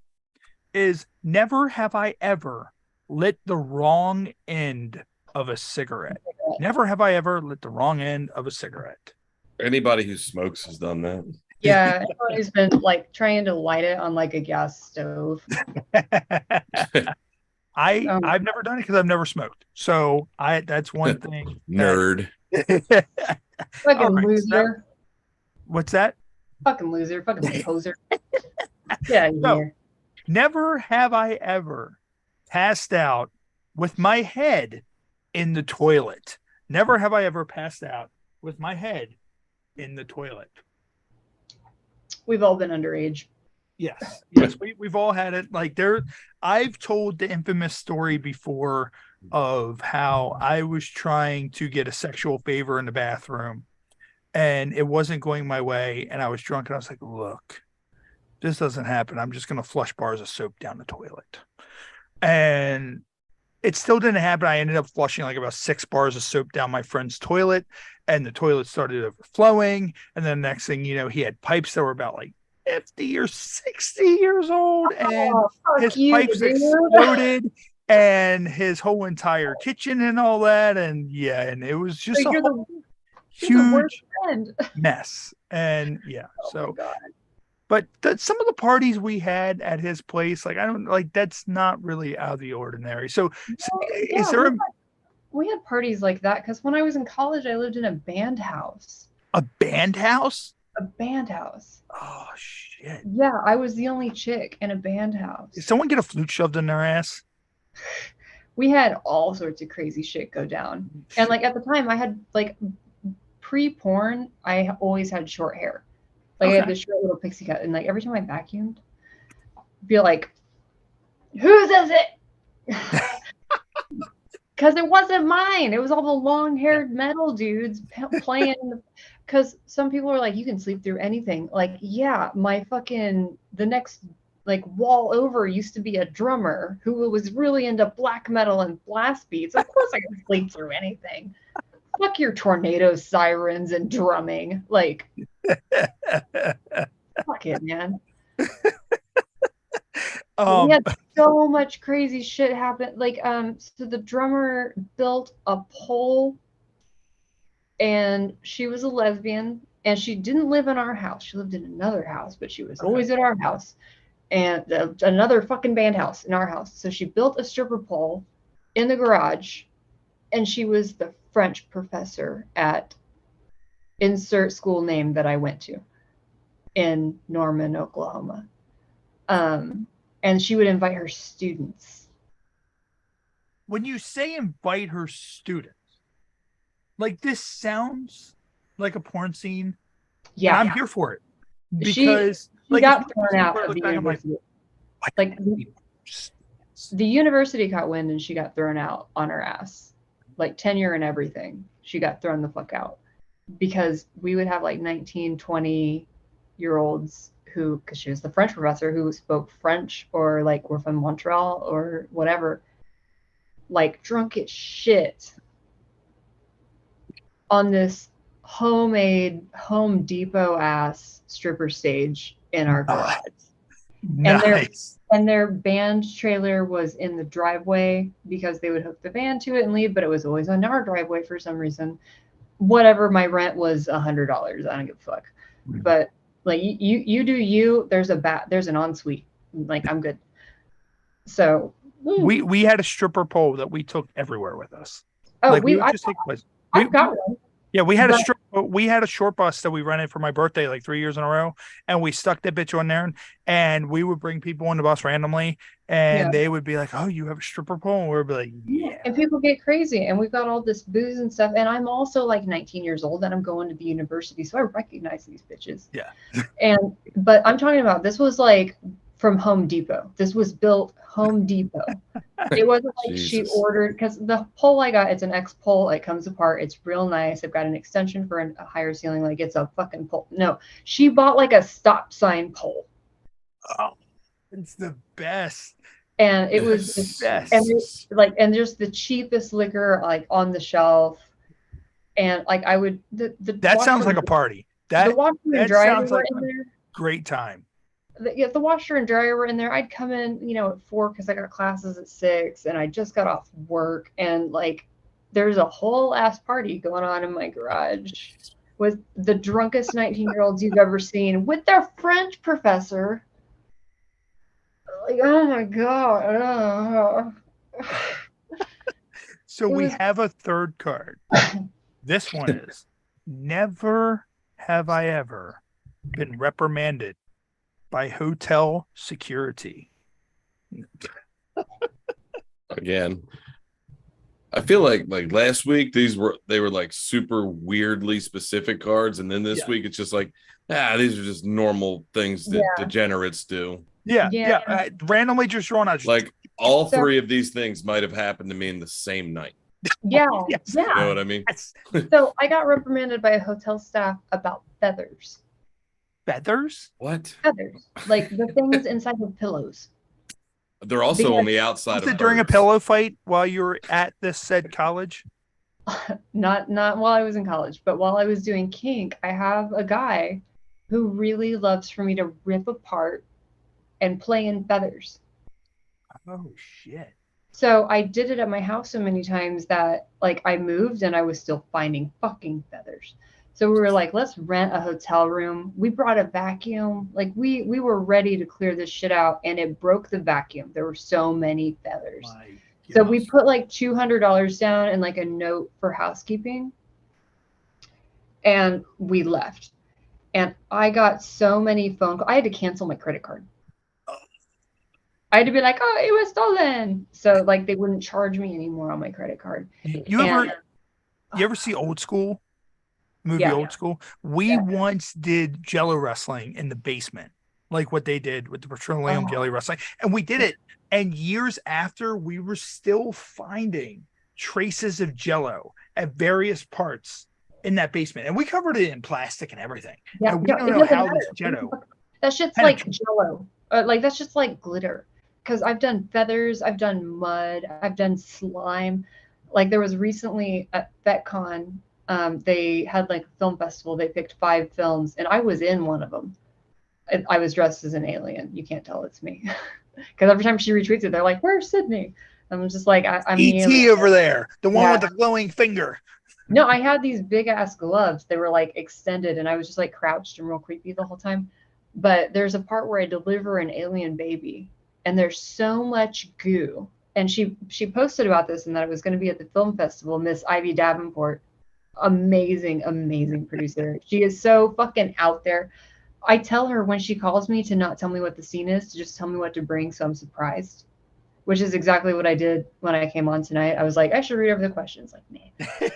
is never have I ever lit the wrong end of a cigarette. Never have I ever lit the wrong end of a cigarette. Anybody who smokes has done that. Yeah, anybody's been like trying to light it on like a gas stove. I've never done it because I've never smoked. So that's one thing. Nerd. Fucking loser. What's that? Fucking loser. Fucking poser. Yeah. So, never have I ever passed out with my head in the toilet. Never have I ever passed out with my head in the toilet. We've all been underage. Yes, we've all had it. Like I've told the infamous story before of how I was trying to get a sexual favor in the bathroom and it wasn't going my way. And I was drunk and I was like, look, this doesn't happen. I'm just going to flush bars of soap down the toilet. And it still didn't happen. I ended up flushing like about 6 bars of soap down my friend's toilet and the toilet started overflowing. And then next thing you know, he had pipes that were about like 50 or 60 years old and his pipes exploded and his whole entire kitchen and all that. And and it was just a huge mess. And but some of the parties we had at his place, like, I don't like, that's not really out of the ordinary. So is there we had parties like that because when I was in college, I lived in a band house. A band house? A band house. Oh shit. Yeah, I was the only chick in a band house. Did someone get a flute shoved in their ass? We had all sorts of crazy shit go down. And like at the time I had like pre-porn, I always had short hair. Like I had this short little pixie cut and like every time I vacuumed, I'd be like, whose is it? Because it wasn't mine. It was all the long-haired metal dudes playing. Because some people are like, you can sleep through anything. Like, yeah, the next like wall over used to be a drummer who was really into black metal and blast beats. Of course I can sleep through anything. Fuck your tornado sirens and drumming. Like, fuck it, man. We had so much crazy shit happen. Like, so the drummer built a pole and she was a lesbian and she didn't live in our house. She lived in another house, but she was always at our house and another fucking band house in our house. So she built a stripper pole in the garage and she was the French professor at insert school name that I went to in Norman, Oklahoma. And she would invite her students. When you say invite her students, like this sounds like a porn scene. Yeah. I'm here for it. Because she got thrown out of the university. Like the university caught wind and she got thrown out on her ass. Like tenure and everything. She got thrown the fuck out. Because we would have like 19, 20-year-olds who, because she was the French professor who spoke French or like were from Montreal or whatever, like drunk as shit on this homemade Home Depot ass stripper stage in our garage. Nice. And their band trailer was in the driveway because they would hook the band to it and leave, but it was always on our driveway for some reason. Whatever, my rent was $100. I don't give a fuck. But like you do you. There's an ensuite. Like I'm good. So we had a stripper pole that we took everywhere with us. Oh, like, I've got one. Yeah, we had a short bus that we rented for my birthday like 3 years in a row, and we stuck that bitch on there, and we would bring people on the bus randomly, and they would be like, "Oh, you have a stripper pole?" And we'd be like, "Yeah." And people get crazy, and we've got all this booze and stuff, and I'm also like 19 years old, and I'm going to the university, so I recognize these bitches. Yeah. But I'm talking about this was like from Home Depot. This was built Home Depot. It wasn't like she ordered, because the pole I got, it's an X pole. It comes apart. It's real nice. I've got an extension for a higher ceiling. Like it's a fucking pole. No, she bought like a stop sign pole. Oh, it's the best. And it was the best. And just the cheapest liquor like on the shelf. And like I would that sounds like a party. The washer and dryer sounds like in there. Great time. The washer and dryer were in there. I'd come in, at 4 because I got classes at 6, and I just got off work, and like there's a whole ass party going on in my garage with the drunkest 19-year-olds you've ever seen with their French professor. Like, oh my god. So we have a third card. This one is: never have I ever been reprimanded by hotel security. Again, I feel like last week they were like super weirdly specific cards, and then this week it's just like, these are just normal things that degenerates do. Yeah. Randomly just drawn out. Like all 3 of these things might have happened to me in the same night. Yeah. You know what I mean? So I got reprimanded by a hotel staff about feathers. Feathers? What? Feathers. Like the things inside of pillows. They're also on the outside of it during a pillow fight while you were at this said college? Not while I was in college, but while I was doing kink, I have a guy who really loves for me to rip apart and play in feathers. Oh shit. So I did it at my house so many times that like I moved and I was still finding fucking feathers. So we were like, let's rent a hotel room. We brought a vacuum. Like we were ready to clear this shit out, and it broke the vacuum. There were so many feathers. So we put like $200 down and like a note for housekeeping, and we left. And I got so many phone calls. I had to cancel my credit card. I had to be like, oh, it was stolen. So like they wouldn't charge me anymore on my credit card. You ever see Old School? Old School? We once did Jello wrestling in the basement, like what they did with the petroleum jelly wrestling. And we did it. And years after, we were still finding traces of Jello at various parts in that basement. And we covered it in plastic and everything. Yeah, and we don't know how this Jello. That shit's like Jello. Like that's just like glitter. Because I've done feathers, I've done mud, I've done slime. Like there was recently at FetCon, they had like a film festival. They picked 5 films, and I was in one of them. I was dressed as an alien. You can't tell it's me. Because every time she retweets it, they're like, "Where's Sydney?" I'm just like, "I'm E.T. over there, the one with the glowing finger." No, I had these big ass gloves. They were like extended, and I was just like crouched and real creepy the whole time. But there's a part where I deliver an alien baby, and there's so much goo. And she posted about this and that it was going to be at the film festival. Miss Ivy Davenport, amazing producer. She is so fucking out there. I tell her when she calls me to not tell me what the scene is, to just tell me what to bring, so I'm surprised, which is exactly what I did when I came on tonight. I was like, I should read over the questions. Like, nah.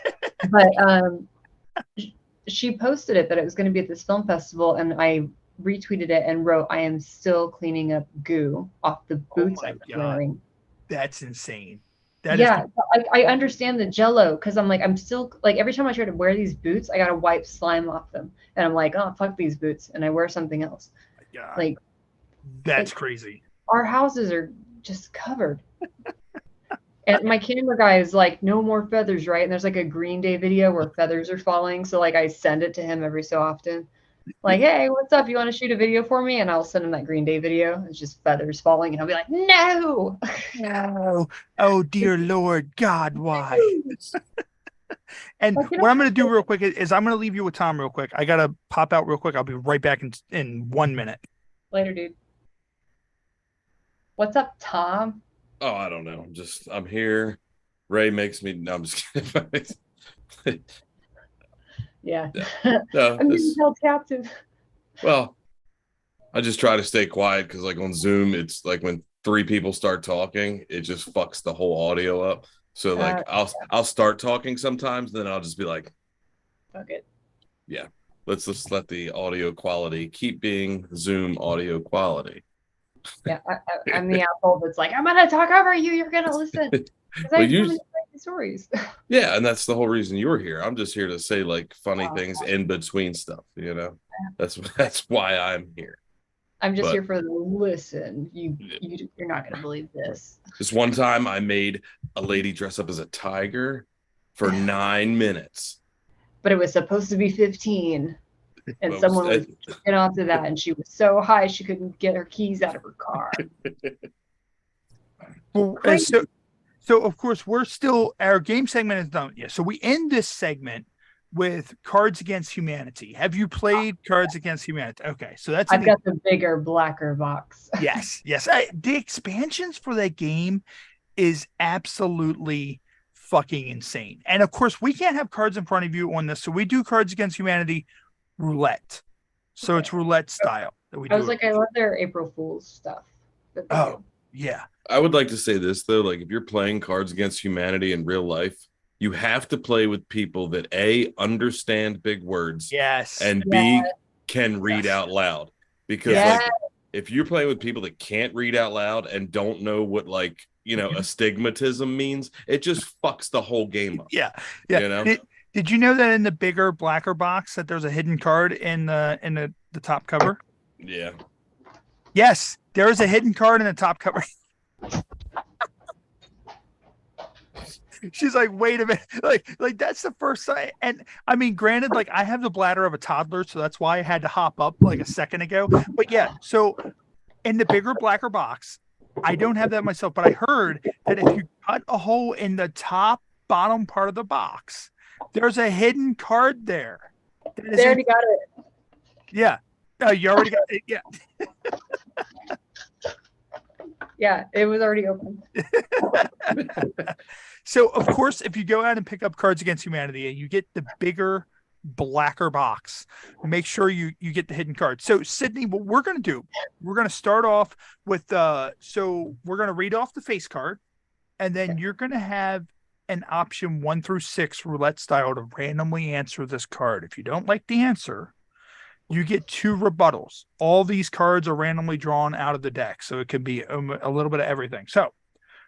But she posted it that it was going to be at this film festival, and I retweeted it and wrote, I am still cleaning up goo off the boots I'm wearing. That's insane. I understand the Jello, because I'm like, I'm still like, every time I try to wear these boots, I gotta wipe slime off them, and I'm like, oh fuck these boots, and I wear something else. Yeah, like that's crazy. Our houses are just covered. And my camera guy is like, no more feathers, right? And there's like a Green Day video where feathers are falling, so like I send it to him every so often. Like, hey, what's up? You want to shoot a video for me? And I'll send him that Green Day video. It's just feathers falling. And I'll be like, no. No. Oh, dear Lord God, why? And what I'm going to do real quick is I'm going to leave you with Tom real quick. I got to pop out real quick. I'll be right back in 1 minute. Later, dude. What's up, Tom? Oh, I don't know. I'm here. Ray makes me. No, I'm just kidding. Yeah. No, I'm getting held captive. Well, I just try to stay quiet because, like, on Zoom, it's like when 3 people start talking, it just fucks the whole audio up. So, like, I'll start talking sometimes, then I'll just be like, fuck it. Yeah, let's just let the audio quality keep being Zoom audio quality. Yeah, I'm the asshole that's like, I'm gonna talk over you. You're gonna listen. I have so many stories. Yeah, and that's the whole reason you're here. I'm just here to say like funny things in between stuff. That's why I'm here. I'm just here for the listen. You're not gonna believe this. This one time, I made a lady dress up as a tiger for 9 minutes, but it was supposed to be 15. And someone was getting onto that, and she was so high she couldn't get her keys out of her car. Well, so of course our game segment is done. Yeah. So we end this segment with Cards Against Humanity. Have you played Cards Against Humanity? Okay, so I've got the bigger, blacker box. Yes. The expansions for that game is absolutely fucking insane. And of course, we can't have cards in front of you on this, so we do Cards Against Humanity roulette. So it's roulette style that we do. I was like, I love their April Fool's stuff. Yeah. I would like to say this though, like if you're playing Cards Against Humanity in real life, you have to play with people that A, understand big words, and B, can read out loud. Because like if you're playing with people that can't read out loud and don't know what like astigmatism means, it just fucks the whole game up. Yeah. Did you know that in the bigger, blacker box that there's a hidden card in the top cover? Yeah. Yes, there is a hidden card in the top cover. She's like, wait a minute, like that's the first time. And I mean, granted, like I have the bladder of a toddler, so that's why I had to hop up like a second ago. But yeah, so in the bigger, blacker box, I don't have that myself, but I heard that if you cut a hole in the top bottom part of the box, there's a hidden card there. They already got it. Yeah. Oh, you already got it. Yeah. Yeah, it was already open. So, of course, if you go out and pick up Cards Against Humanity and you get the bigger, blacker box, make sure you get the hidden card. So, Sydney, what we're going to do, we're going to start off with, so we're going to read off the face card, and then you're going to have an option 1 through 6 roulette style to randomly answer this card. If you don't like the answer, you get 2 rebuttals. All these cards are randomly drawn out of the deck, so it can be a little bit of everything. So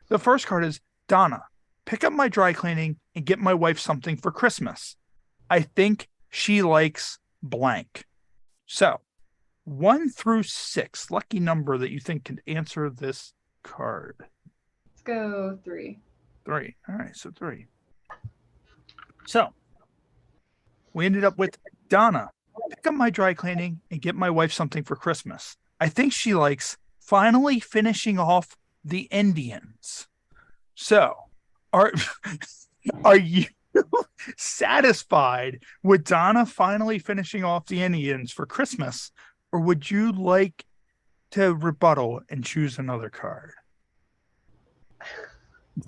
the first card is Donna. Pick up my dry cleaning and get my wife something for Christmas. I think she likes blank. So 1 through 6, lucky number that you think can answer this card. Let's go 3. 3. All right, so 3. So we ended up with Donna. Pick up my dry cleaning and get my wife something for Christmas. I think she likes finally finishing off the Indians. So, are you satisfied with Donna finally finishing off the Indians for Christmas, or would you like to rebuttal and choose another card?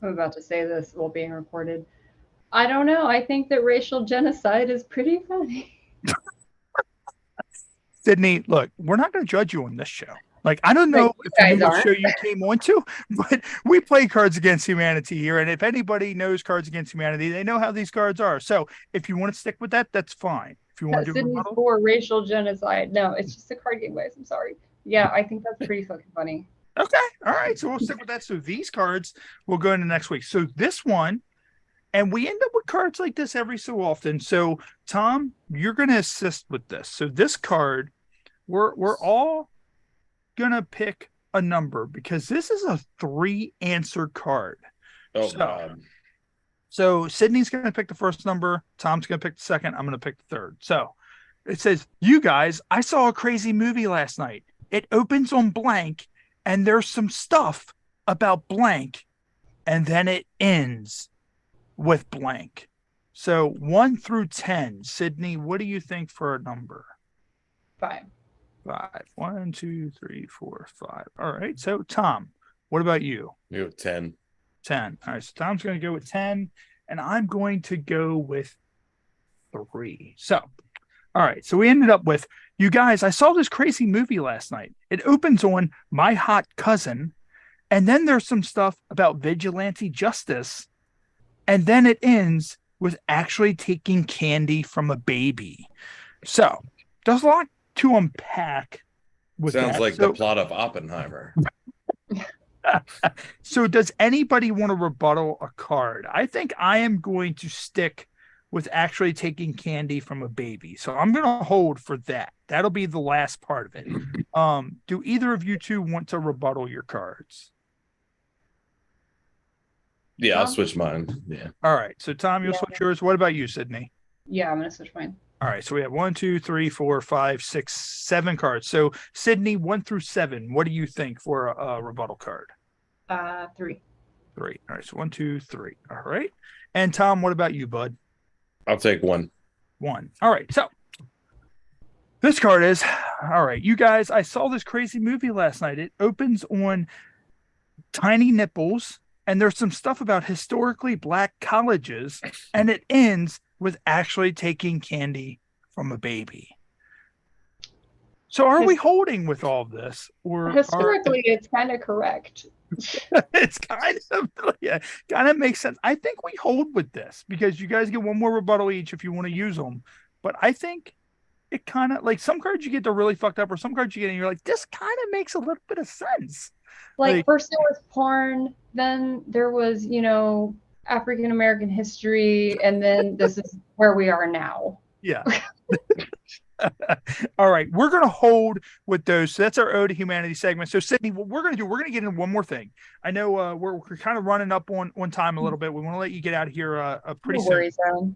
I'm about to say this while being recorded. I don't know. I think that racial genocide is pretty funny. Sydney, look, we're not going to judge you on this show. Like, I don't know if you know what show you came onto, but we play Cards Against Humanity here. And if anybody knows Cards Against Humanity, they know how these cards are. So if you want to stick with that, that's fine. If you want to do Sydney's for racial genocide. No, it's just a card game, guys. I'm sorry. Yeah, I think that's pretty fucking funny. Okay. All right. So we'll stick with that. So these cards will go into next week. So this one, and we end up with cards like this every so often. So Tom, you're going to assist with this. So this card, we're all going to pick a number because this is a 3-answer card. So Sydney's going to pick the first number. Tom's going to pick the second. I'm going to pick the third. So it says, you guys, I saw a crazy movie last night. It opens on blank and there's some stuff about blank. And then it ends with blank. So 1 through 10. Sydney, what do you think for a number? 5. 5. 1, 2, 3, 4, 5. All right. So Tom, what about you? You have 10. 10. All right. So Tom's going to go with 10, and I'm going to go with 3. So, all right. So we ended up with, you guys, I saw this crazy movie last night. It opens on My Hot Cousin, and then there's some stuff about vigilante justice, and then it ends with actually taking candy from a baby. So there's a lot to unpack Sounds like the plot of Oppenheimer. So does anybody want to rebuttal a card? I think I am going to stick with actually taking candy from a baby. So I'm going to hold for that. That'll be the last part of it. Do either of you two want to rebuttal your cards? Yeah, I'll switch mine. Yeah. All right. So Tom, you'll switch yours. What about you, Sydney? Yeah, I'm going to switch mine. All right. So we have 1, 2, 3, 4, 5, 6, 7 cards. So Sydney, 1 through 7. What do you think for a rebuttal card? 3. 3. All right. So 1, 2, 3. All right. And Tom, what about you, bud? I'll take 1. 1. All right. So this card is, all right, you guys, I saw this crazy movie last night. It opens on tiny nipples, and there's some stuff about historically black colleges, and it ends with actually taking candy from a baby. So are we holding with all of this? Or historically, it's kind of correct. It's kind of makes sense. I think we hold with this because you guys get one more rebuttal each if you want to use them. But I think it kind of like some cards you get they're really fucked up, or some cards you get and you're like, this kind of makes a little bit of sense. Like first there was porn, then there was, African American history, and then this is where we are now. Yeah. All right, we're going to hold with those. So that's our Ode to Humanity segment. So Sydney, what we're going to get into one more thing. I know we're kind of running up on time a little bit. We want to let you get out of here pretty soon.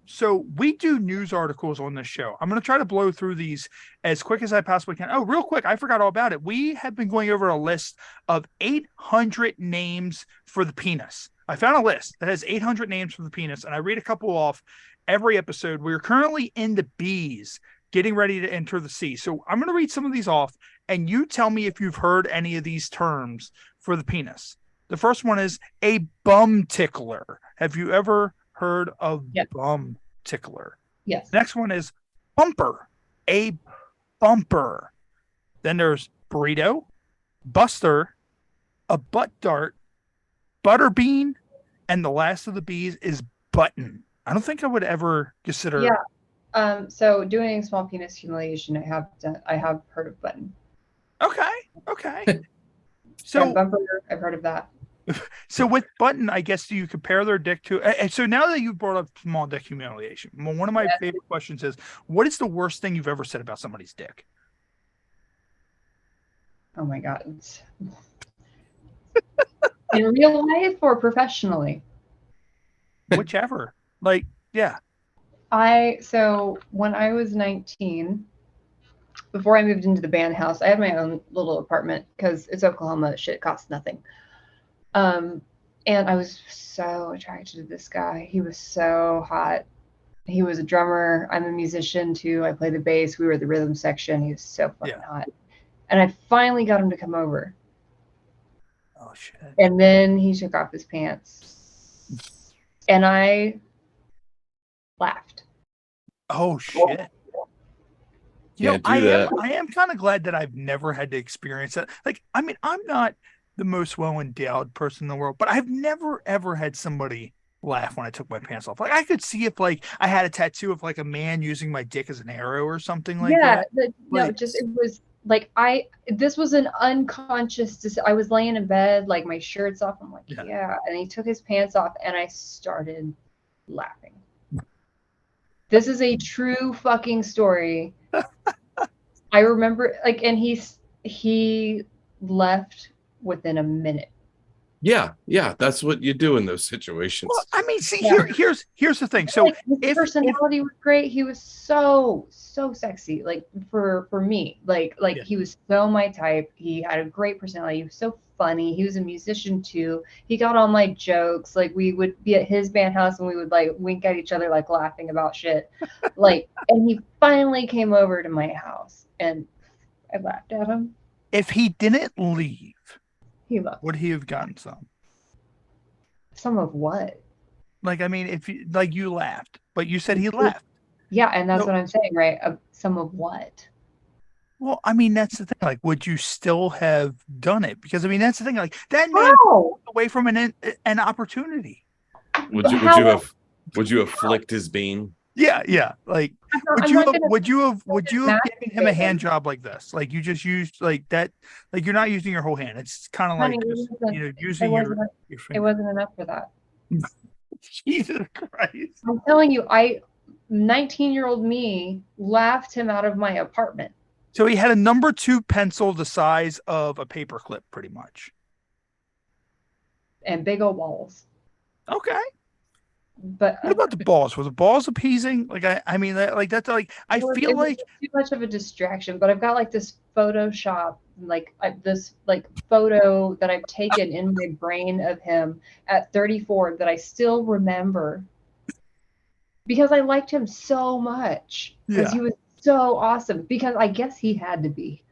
So we do news articles on this show. I'm going to try to blow through these as quick as I possibly can. Oh, real quick, I forgot all about it. We have been going over a list of 800 names for the penis. I found a list that has 800 names for the penis, and I read a couple off every episode. We're currently in the B's, getting ready to enter the C. So I'm going to read some of these off, and you tell me if you've heard any of these terms for the penis. The first one is a bum tickler. Have you ever heard of bum tickler? Yes. Next one is bumper. A bumper. Then there's burrito, buster, a butt dart, butterbean, and the last of the B's is button. I don't think I would ever consider. Yeah. So doing small penis humiliation, I have heard of button. Okay. So bumper, I've heard of that. So with button, I guess, do you compare their dick to? And so now that you've brought up small dick humiliation, one of my favorite questions is, what is the worst thing you've ever said about somebody's dick? Oh my God. In real life or professionally? Whichever. Yeah. So when I was 19, before I moved into the band house, I had my own little apartment because it's Oklahoma. Shit costs nothing. And I was so attracted to this guy. He was so hot. He was a drummer. I'm a musician too. I play the bass. We were the rhythm section. He was so fucking hot. And I finally got him to come over. Oh shit. And then he took off his pants. And I laughed. Oh shit. I am kind of glad that I've never had to experience that. I'm not the most well-endowed person in the world, but I've never ever had somebody laugh when I took my pants off. I could see if I had a tattoo of a man using my dick as an arrow or something like that. It was this was an unconscious I was laying in bed, my shirt's off. I'm like, yeah. And he took his pants off and I started laughing. This is a true fucking story. I remember and he left within a minute. Yeah, that's what you do in those situations. Well, here's the thing. So his personality was great. He was so sexy. For me, he was so my type. He had a great personality. He was so funny. He was a musician too. He got all my jokes. We would be at his band house and we would wink at each other laughing about shit. And he finally came over to my house and I laughed at him. If he didn't leave, he left. Would he have gotten some? Some of what? If you you laughed, but you said he left. Yeah, and that's what I'm saying, right? Some of what? Well, that's the thing. Would you still have done it? Because that's the thing. That man walked away from an opportunity. Would you have flicked his bean? Yeah. Like, would you have given him a hand job like this? Like, you just used like that, like you're not using your whole hand. It's kind of like just, using your finger. It wasn't enough for that. Jesus Christ. I'm telling you, 19-year-old me laughed him out of my apartment. So he had a number 2 pencil the size of a paperclip, pretty much. And big old balls. Okay. But what about the balls? Were the balls appeasing? Like, I mean, that's like, I feel like too much of a distraction, but I've got like this Photoshop, this photo that I've taken in my brain of him at 34 that I still remember because I liked him so much because he was so awesome, because I guess he had to be.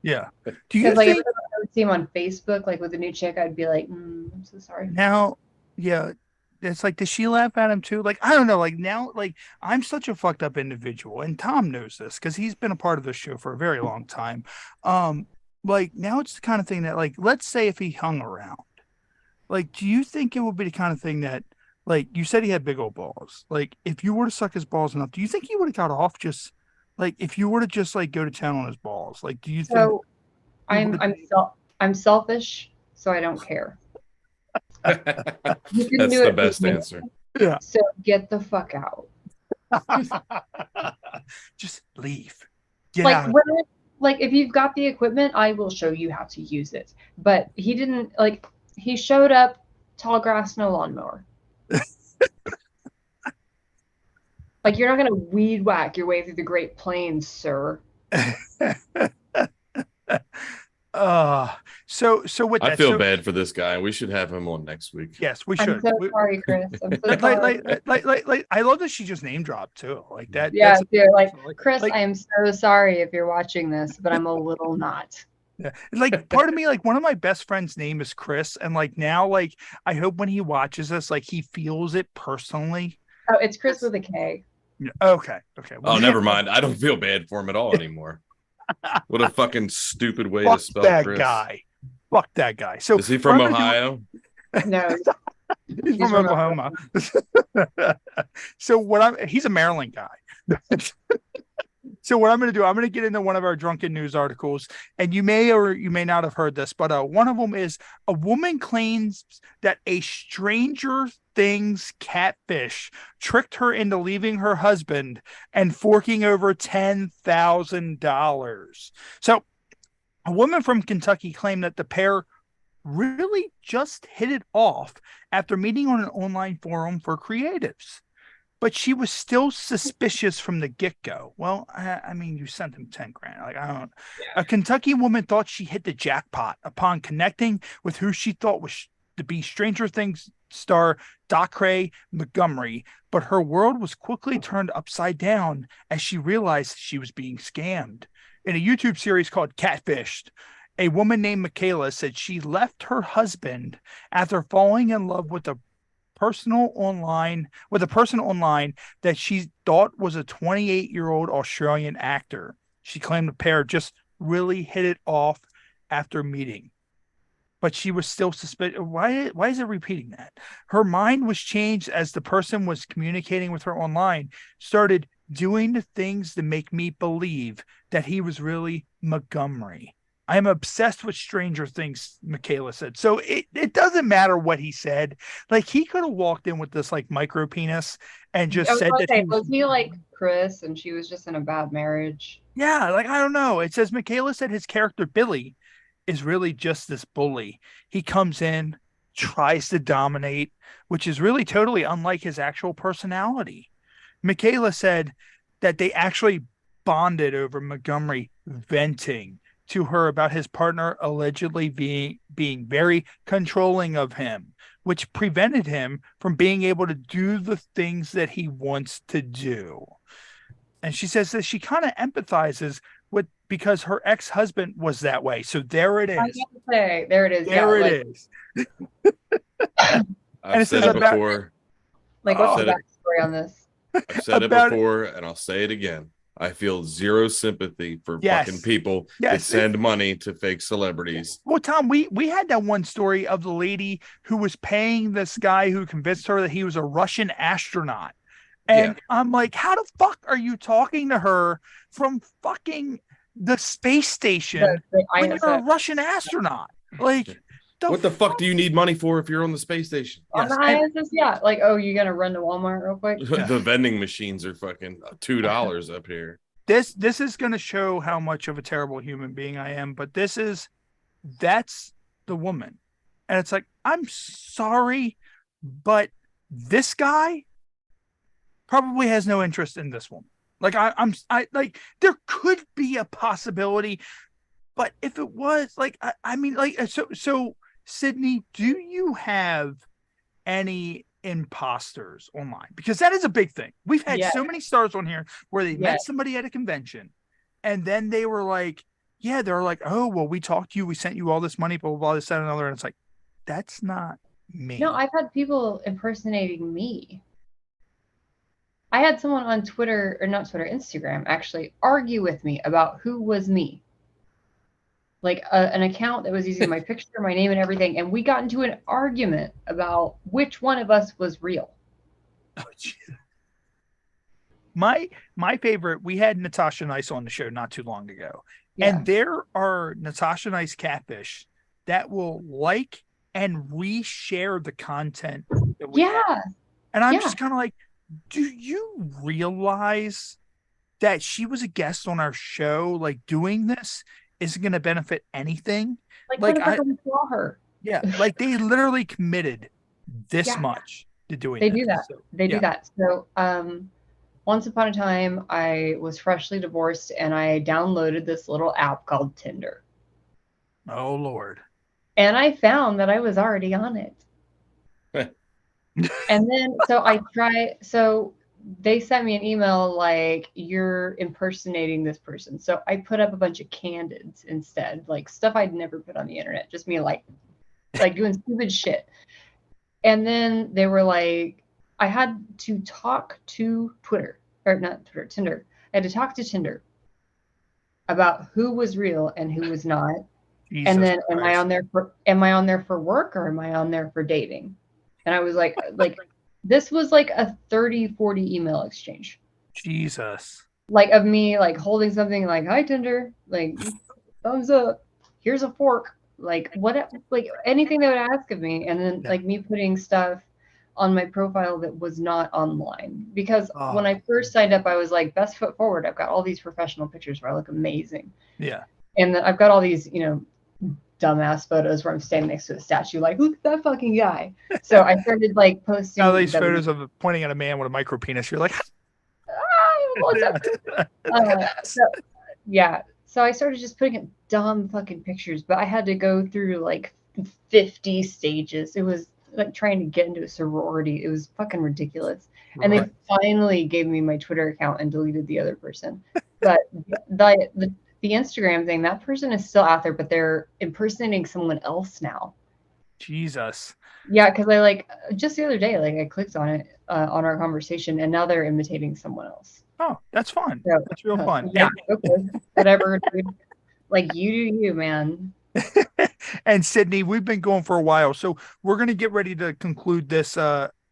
Yeah. Do you think I would see him on Facebook, like with a new chick, I'd be like, I'm so sorry. Now, yeah. It's like, does she laugh at him too? Like, I don't know. Like now, like I'm such a fucked up individual, and Tom knows this because he's been a part of the show for a very long time. Like now it's the kind of thing that, like, let's say if he hung around, like, do you think it would be the kind of thing that, like, you said he had big old balls. Like, if you were to suck his balls enough, do you think he would have got off just like if you were to just like go to town on his balls? Like, do you think? So I'm selfish, so I don't care. That's the best answer. Yeah. So get the fuck out. Just leave. Like if you've got the equipment, I will show you how to use it. But he didn't, like, he showed up, tall grass, no lawnmower. Like, you're not gonna weed whack your way through the Great Plains, sir. So with that, I feel bad for this guy. We should have him on next week. Yes, we should. I'm so sorry, Chris. I'm so sorry. Like, I love that she just name dropped too. Like that. Yeah, dude. Like, Chris, I am so sorry if you're watching this, but I'm a little not. Yeah. Like, part of me, like, one of my best friends' name is Chris, and like now, like, I hope when he watches this, like, he feels it personally. Oh, it's Chris with a K. Okay. Well, oh, never mind. I don't feel bad for him at all anymore. What a fucking stupid way Fuck to spell that Chris. guy. Fuck that guy. So is he from Ohio? No, he's from Oklahoma. So he's a Maryland guy. So what I'm going to do, I'm going to get into one of our drunken news articles, and you may or you may not have heard this, but one of them is a woman claims that a Stranger Things catfish tricked her into leaving her husband and forking over $10,000. So a woman from Kentucky claimed that the pair really just hit it off after meeting on an online forum for creatives. But she was still suspicious from the get-go. Well, I mean, you sent him 10 grand. Like, I don't. Yeah. A Kentucky woman thought she hit the jackpot upon connecting with who she thought was to be Stranger Things star Dacre Montgomery, but her world was quickly turned upside down as she realized she was being scammed. In a YouTube series called Catfished, a woman named Michaela said she left her husband after falling in love with a person online that she thought was a 28-year-old Australian actor. She claimed the pair just really hit it off after meeting, but she was still suspicious. Why is it repeating that? Her mind was changed as the person was communicating with her online started doing the things that make me believe that he was really Montgomery. I am obsessed with Stranger Things, Michaela said. So it doesn't matter what he said. Like, he could have walked in with this like micro penis and just said that. Was he like Chris and she was just in a bad marriage? Yeah, like, I don't know. It says Michaela said his character Billy is really just this bully. He comes in, tries to dominate, which is really totally unlike his actual personality. Michaela said that they actually bonded over Montgomery venting to her about his partner allegedly being very controlling of him, which prevented him from being able to do the things that he wants to do. And she says that she kind of empathizes with, because her ex-husband was that way. So there it is. I was gonna say, there it is. There it is. I've said it before. Like, what's the backstory on this? I've said it before, and I'll say it again. I feel zero sympathy for fucking people that send money to fake celebrities. Well, Tom, we had that one story of the lady who was paying this guy who convinced her that he was a Russian astronaut. And I'm like, how the fuck are you talking to her from fucking the space station when you're a Russian astronaut? Like, what the fuck do you need money for if you're on the space station? On the ISS, yeah. Like, oh, you gonna run to Walmart real quick? The vending machines are fucking $2 up here. This is going to show how much of a terrible human being I am, but that's the woman. And it's like, I'm sorry, but this guy probably has no interest in this woman. Like I like there could be a possibility, but if it was like, I mean, like, so Sydney, do you have any imposters online? Because that is a big thing. We've had so many stars on here where they met somebody at a convention and then they were like, they're like, oh, well, we talked to you, we sent you all this money, blah, blah, blah, this, that, and another. And it's like, that's not me. No, I've had people impersonating me. I had someone on Twitter, or not Twitter, Instagram, actually argue with me about who was me. Like an account that was using my picture, my name, and everything, and we got into an argument about which one of us was real. Oh, geez. My favorite, we had Natasha Nice on the show not too long ago, and there are Natasha Nice catfish that will like and reshare the content that we have. And I'm just kind of like, do you realize that she was a guest on our show? Like, doing this isn't going to benefit anything. Like I saw her. Yeah, like they literally committed this much to doing. They do that. So, they do that. So, once upon a time, I was freshly divorced, and I downloaded this little app called Tinder. Oh Lord! And I found that I was already on it. And then, so they sent me an email like, you're impersonating this person. So I put up a bunch of candids instead, like stuff I'd never put on the internet, just me like doing stupid shit. And then they were like, I had to talk to Tinder. I had to talk to Tinder about who was real and who was not. Jesus and then Christ. Am I on there for work or am I on there for dating? And I was like this was like a 30-40 email exchange. Jesus. Like of me like holding something like, hi Tinder, like thumbs up, here's a fork, like what, like anything they would ask of me. And then like me putting stuff on my profile that was not online. Because when I first signed up, I was like, best foot forward. I've got all these professional pictures where I look amazing. Yeah. And then I've got all these, dumbass photos where I'm standing next to a statue, like, look at that fucking guy. So I started like posting all these photos of pointing at a man with a micro penis. You're like, what's up? So I started just putting up dumb fucking pictures, but I had to go through like 50 stages. It was like trying to get into a sorority. It was fucking ridiculous. And they finally gave me my Twitter account and deleted the other person. But the Instagram thing, that person is still out there, but they're impersonating someone else now. Jesus. Yeah, because I like just the other day, like I clicked on it on our conversation, and now they're imitating someone else. Oh, that's fun. So, that's real fun. Yeah, okay. Whatever. Dude. Like you do you, man. And Sydney, we've been going for a while, so we're going to get ready to conclude this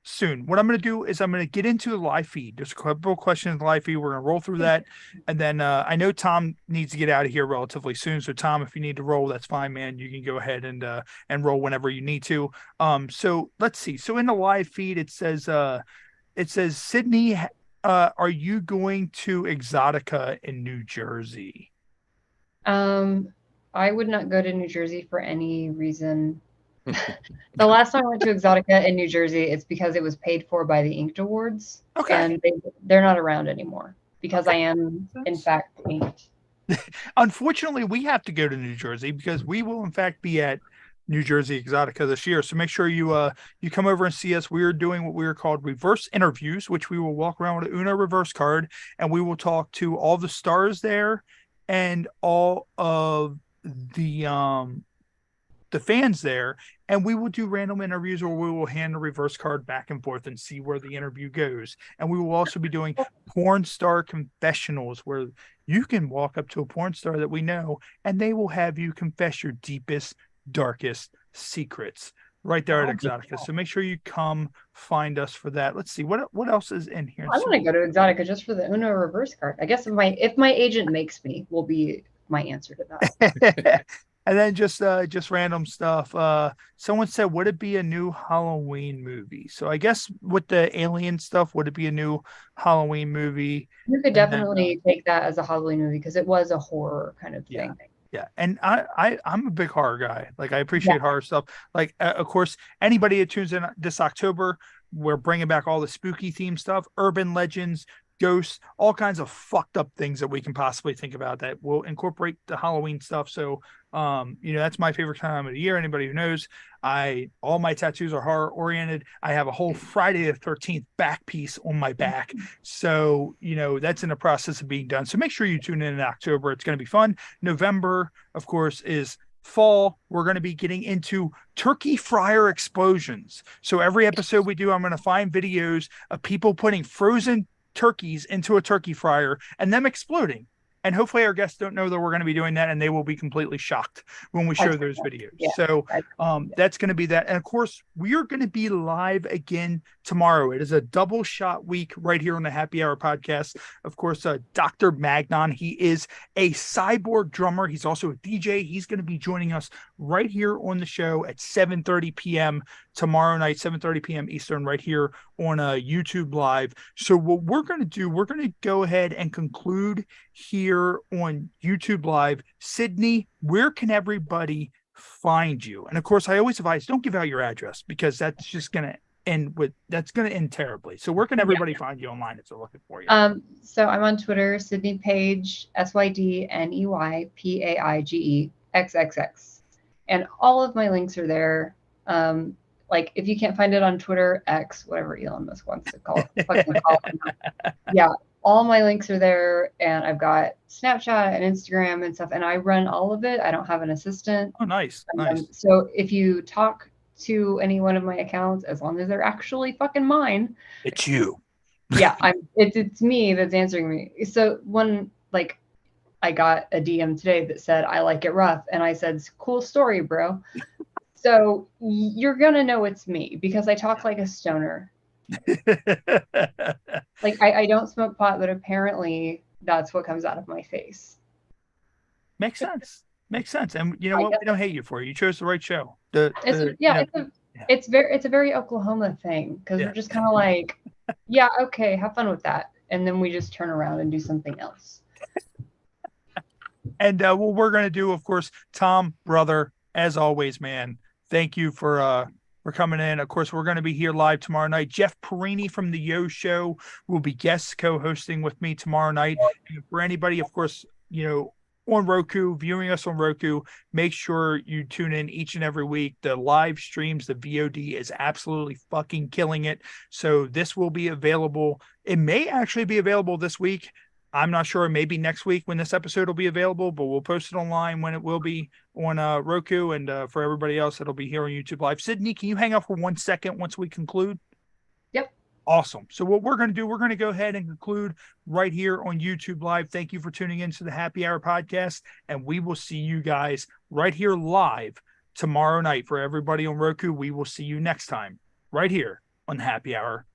soon. What I'm going to do is I'm going to get into the live feed. There's a couple of questions in the live feed. We're going to roll through that. And then I know Tom needs to get out of here relatively soon. So Tom, if you need to roll, that's fine, man. You can go ahead and roll whenever you need to. So let's see. So in the live feed, it says Sydney, are you going to Exotica in New Jersey? I would not go to New Jersey for any reason. The last time I went to Exotica in New Jersey, it's because it was paid for by the Inked Awards. Okay. And they're not around anymore because I am, in fact, inked. Unfortunately, we have to go to New Jersey because we will, in fact, be at New Jersey Exotica this year. So make sure you come over and see us. We are doing what we are called reverse interviews, which we will walk around with an Uno reverse card, and we will talk to all the stars there and all of the fans there, and we will do random interviews, or we will hand the reverse card back and forth and see where the interview goes. And we will also be doing Pornstar confessionals, where you can walk up to a porn star that we know and they will have you confess your deepest, darkest secrets. right there at Exotica. So make sure you come find us for that. Let's see what else is in here. I want to go to Exotica just for the Uno reverse card. I guess if my agent makes me, will be my answer to that. And then just random stuff. Someone said, would it be a new Halloween movie? So I guess with the alien stuff, would it be a new Halloween movie? You could definitely take that as a Halloween movie because it was a horror kind of thing. Yeah, and I'm a big horror guy. Like, I appreciate horror stuff. Like, of course, anybody that tunes in this October, we're bringing back all the spooky theme stuff, urban legends, ghosts, all kinds of fucked up things that we can possibly think about that will incorporate the Halloween stuff. So, that's my favorite time of the year. Anybody who knows, all my tattoos are horror oriented. I have a whole Friday the 13th back piece on my back. So, that's in the process of being done. So make sure you tune in October. It's going to be fun. November, of course, is fall. We're going to be getting into turkey fryer explosions. So every episode we do, I'm going to find videos of people putting frozen turkeys into a turkey fryer and them exploding. And hopefully our guests don't know that we're going to be doing that, and they will be completely shocked when we show those videos. Yeah. So that's going to be that. And of course, we are going to be live again tomorrow. It is a double shot week right here on the Happy Hour podcast. Of course, Dr. Magnon, he is a cyborg drummer. He's also a DJ. He's going to be joining us right here on the show at 7:30 p.m. tomorrow night, 7:30 p.m. Eastern, right here on YouTube Live. So what we're going to do, we're going to go ahead and conclude here on YouTube Live. Sydney, where can everybody find you? And of course, I always advise, don't give out your address, because that's just going to end terribly. So where can everybody find you online if they're looking for you? So I'm on Twitter, Sydney Paige, SydneyPaigeXXX. And all of my links are there. Like, if you can't find it on Twitter, X, whatever Elon Musk wants to call it. Yeah, all my links are there, and I've got Snapchat and Instagram and stuff, and I run all of it. I don't have an assistant. Oh, nice. So if you talk to any one of my accounts, as long as they're actually fucking mine, it's you. Yeah, it's me that's answering me. So I got a DM today that said, I like it rough, and I said, cool story, bro. So you're going to know it's me because I talk like a stoner. Like, I don't smoke pot, but apparently that's what comes out of my face. Makes sense. And you know what? We don't hate you for it. You chose the right show. It's a very Oklahoma thing, because we're just kind of like, yeah, okay, have fun with that. And then we just turn around and do something else. And what we're going to do, of course, Tom, brother, as always, man, thank you for coming in. Of course, we're going to be here live tomorrow night. Jeff Perini from the Yo Show will be guest co-hosting with me tomorrow night. And for anybody, of course, on Roku, viewing us on Roku, make sure you tune in each and every week. The live streams, the VOD is absolutely fucking killing it. So this will be available. It may actually be available this week. I'm not sure. Maybe next week when this episode will be available, but we'll post it online when it will be on Roku. And for everybody else, it'll be here on YouTube Live. Sydney, can you hang up for 1 second once we conclude? Yep. Awesome. So what we're going to do, we're going to go ahead and conclude right here on YouTube Live. Thank you for tuning in to the Happy Hour podcast. And we will see you guys right here live tomorrow night. For everybody on Roku, we will see you next time right here on the Happy Hour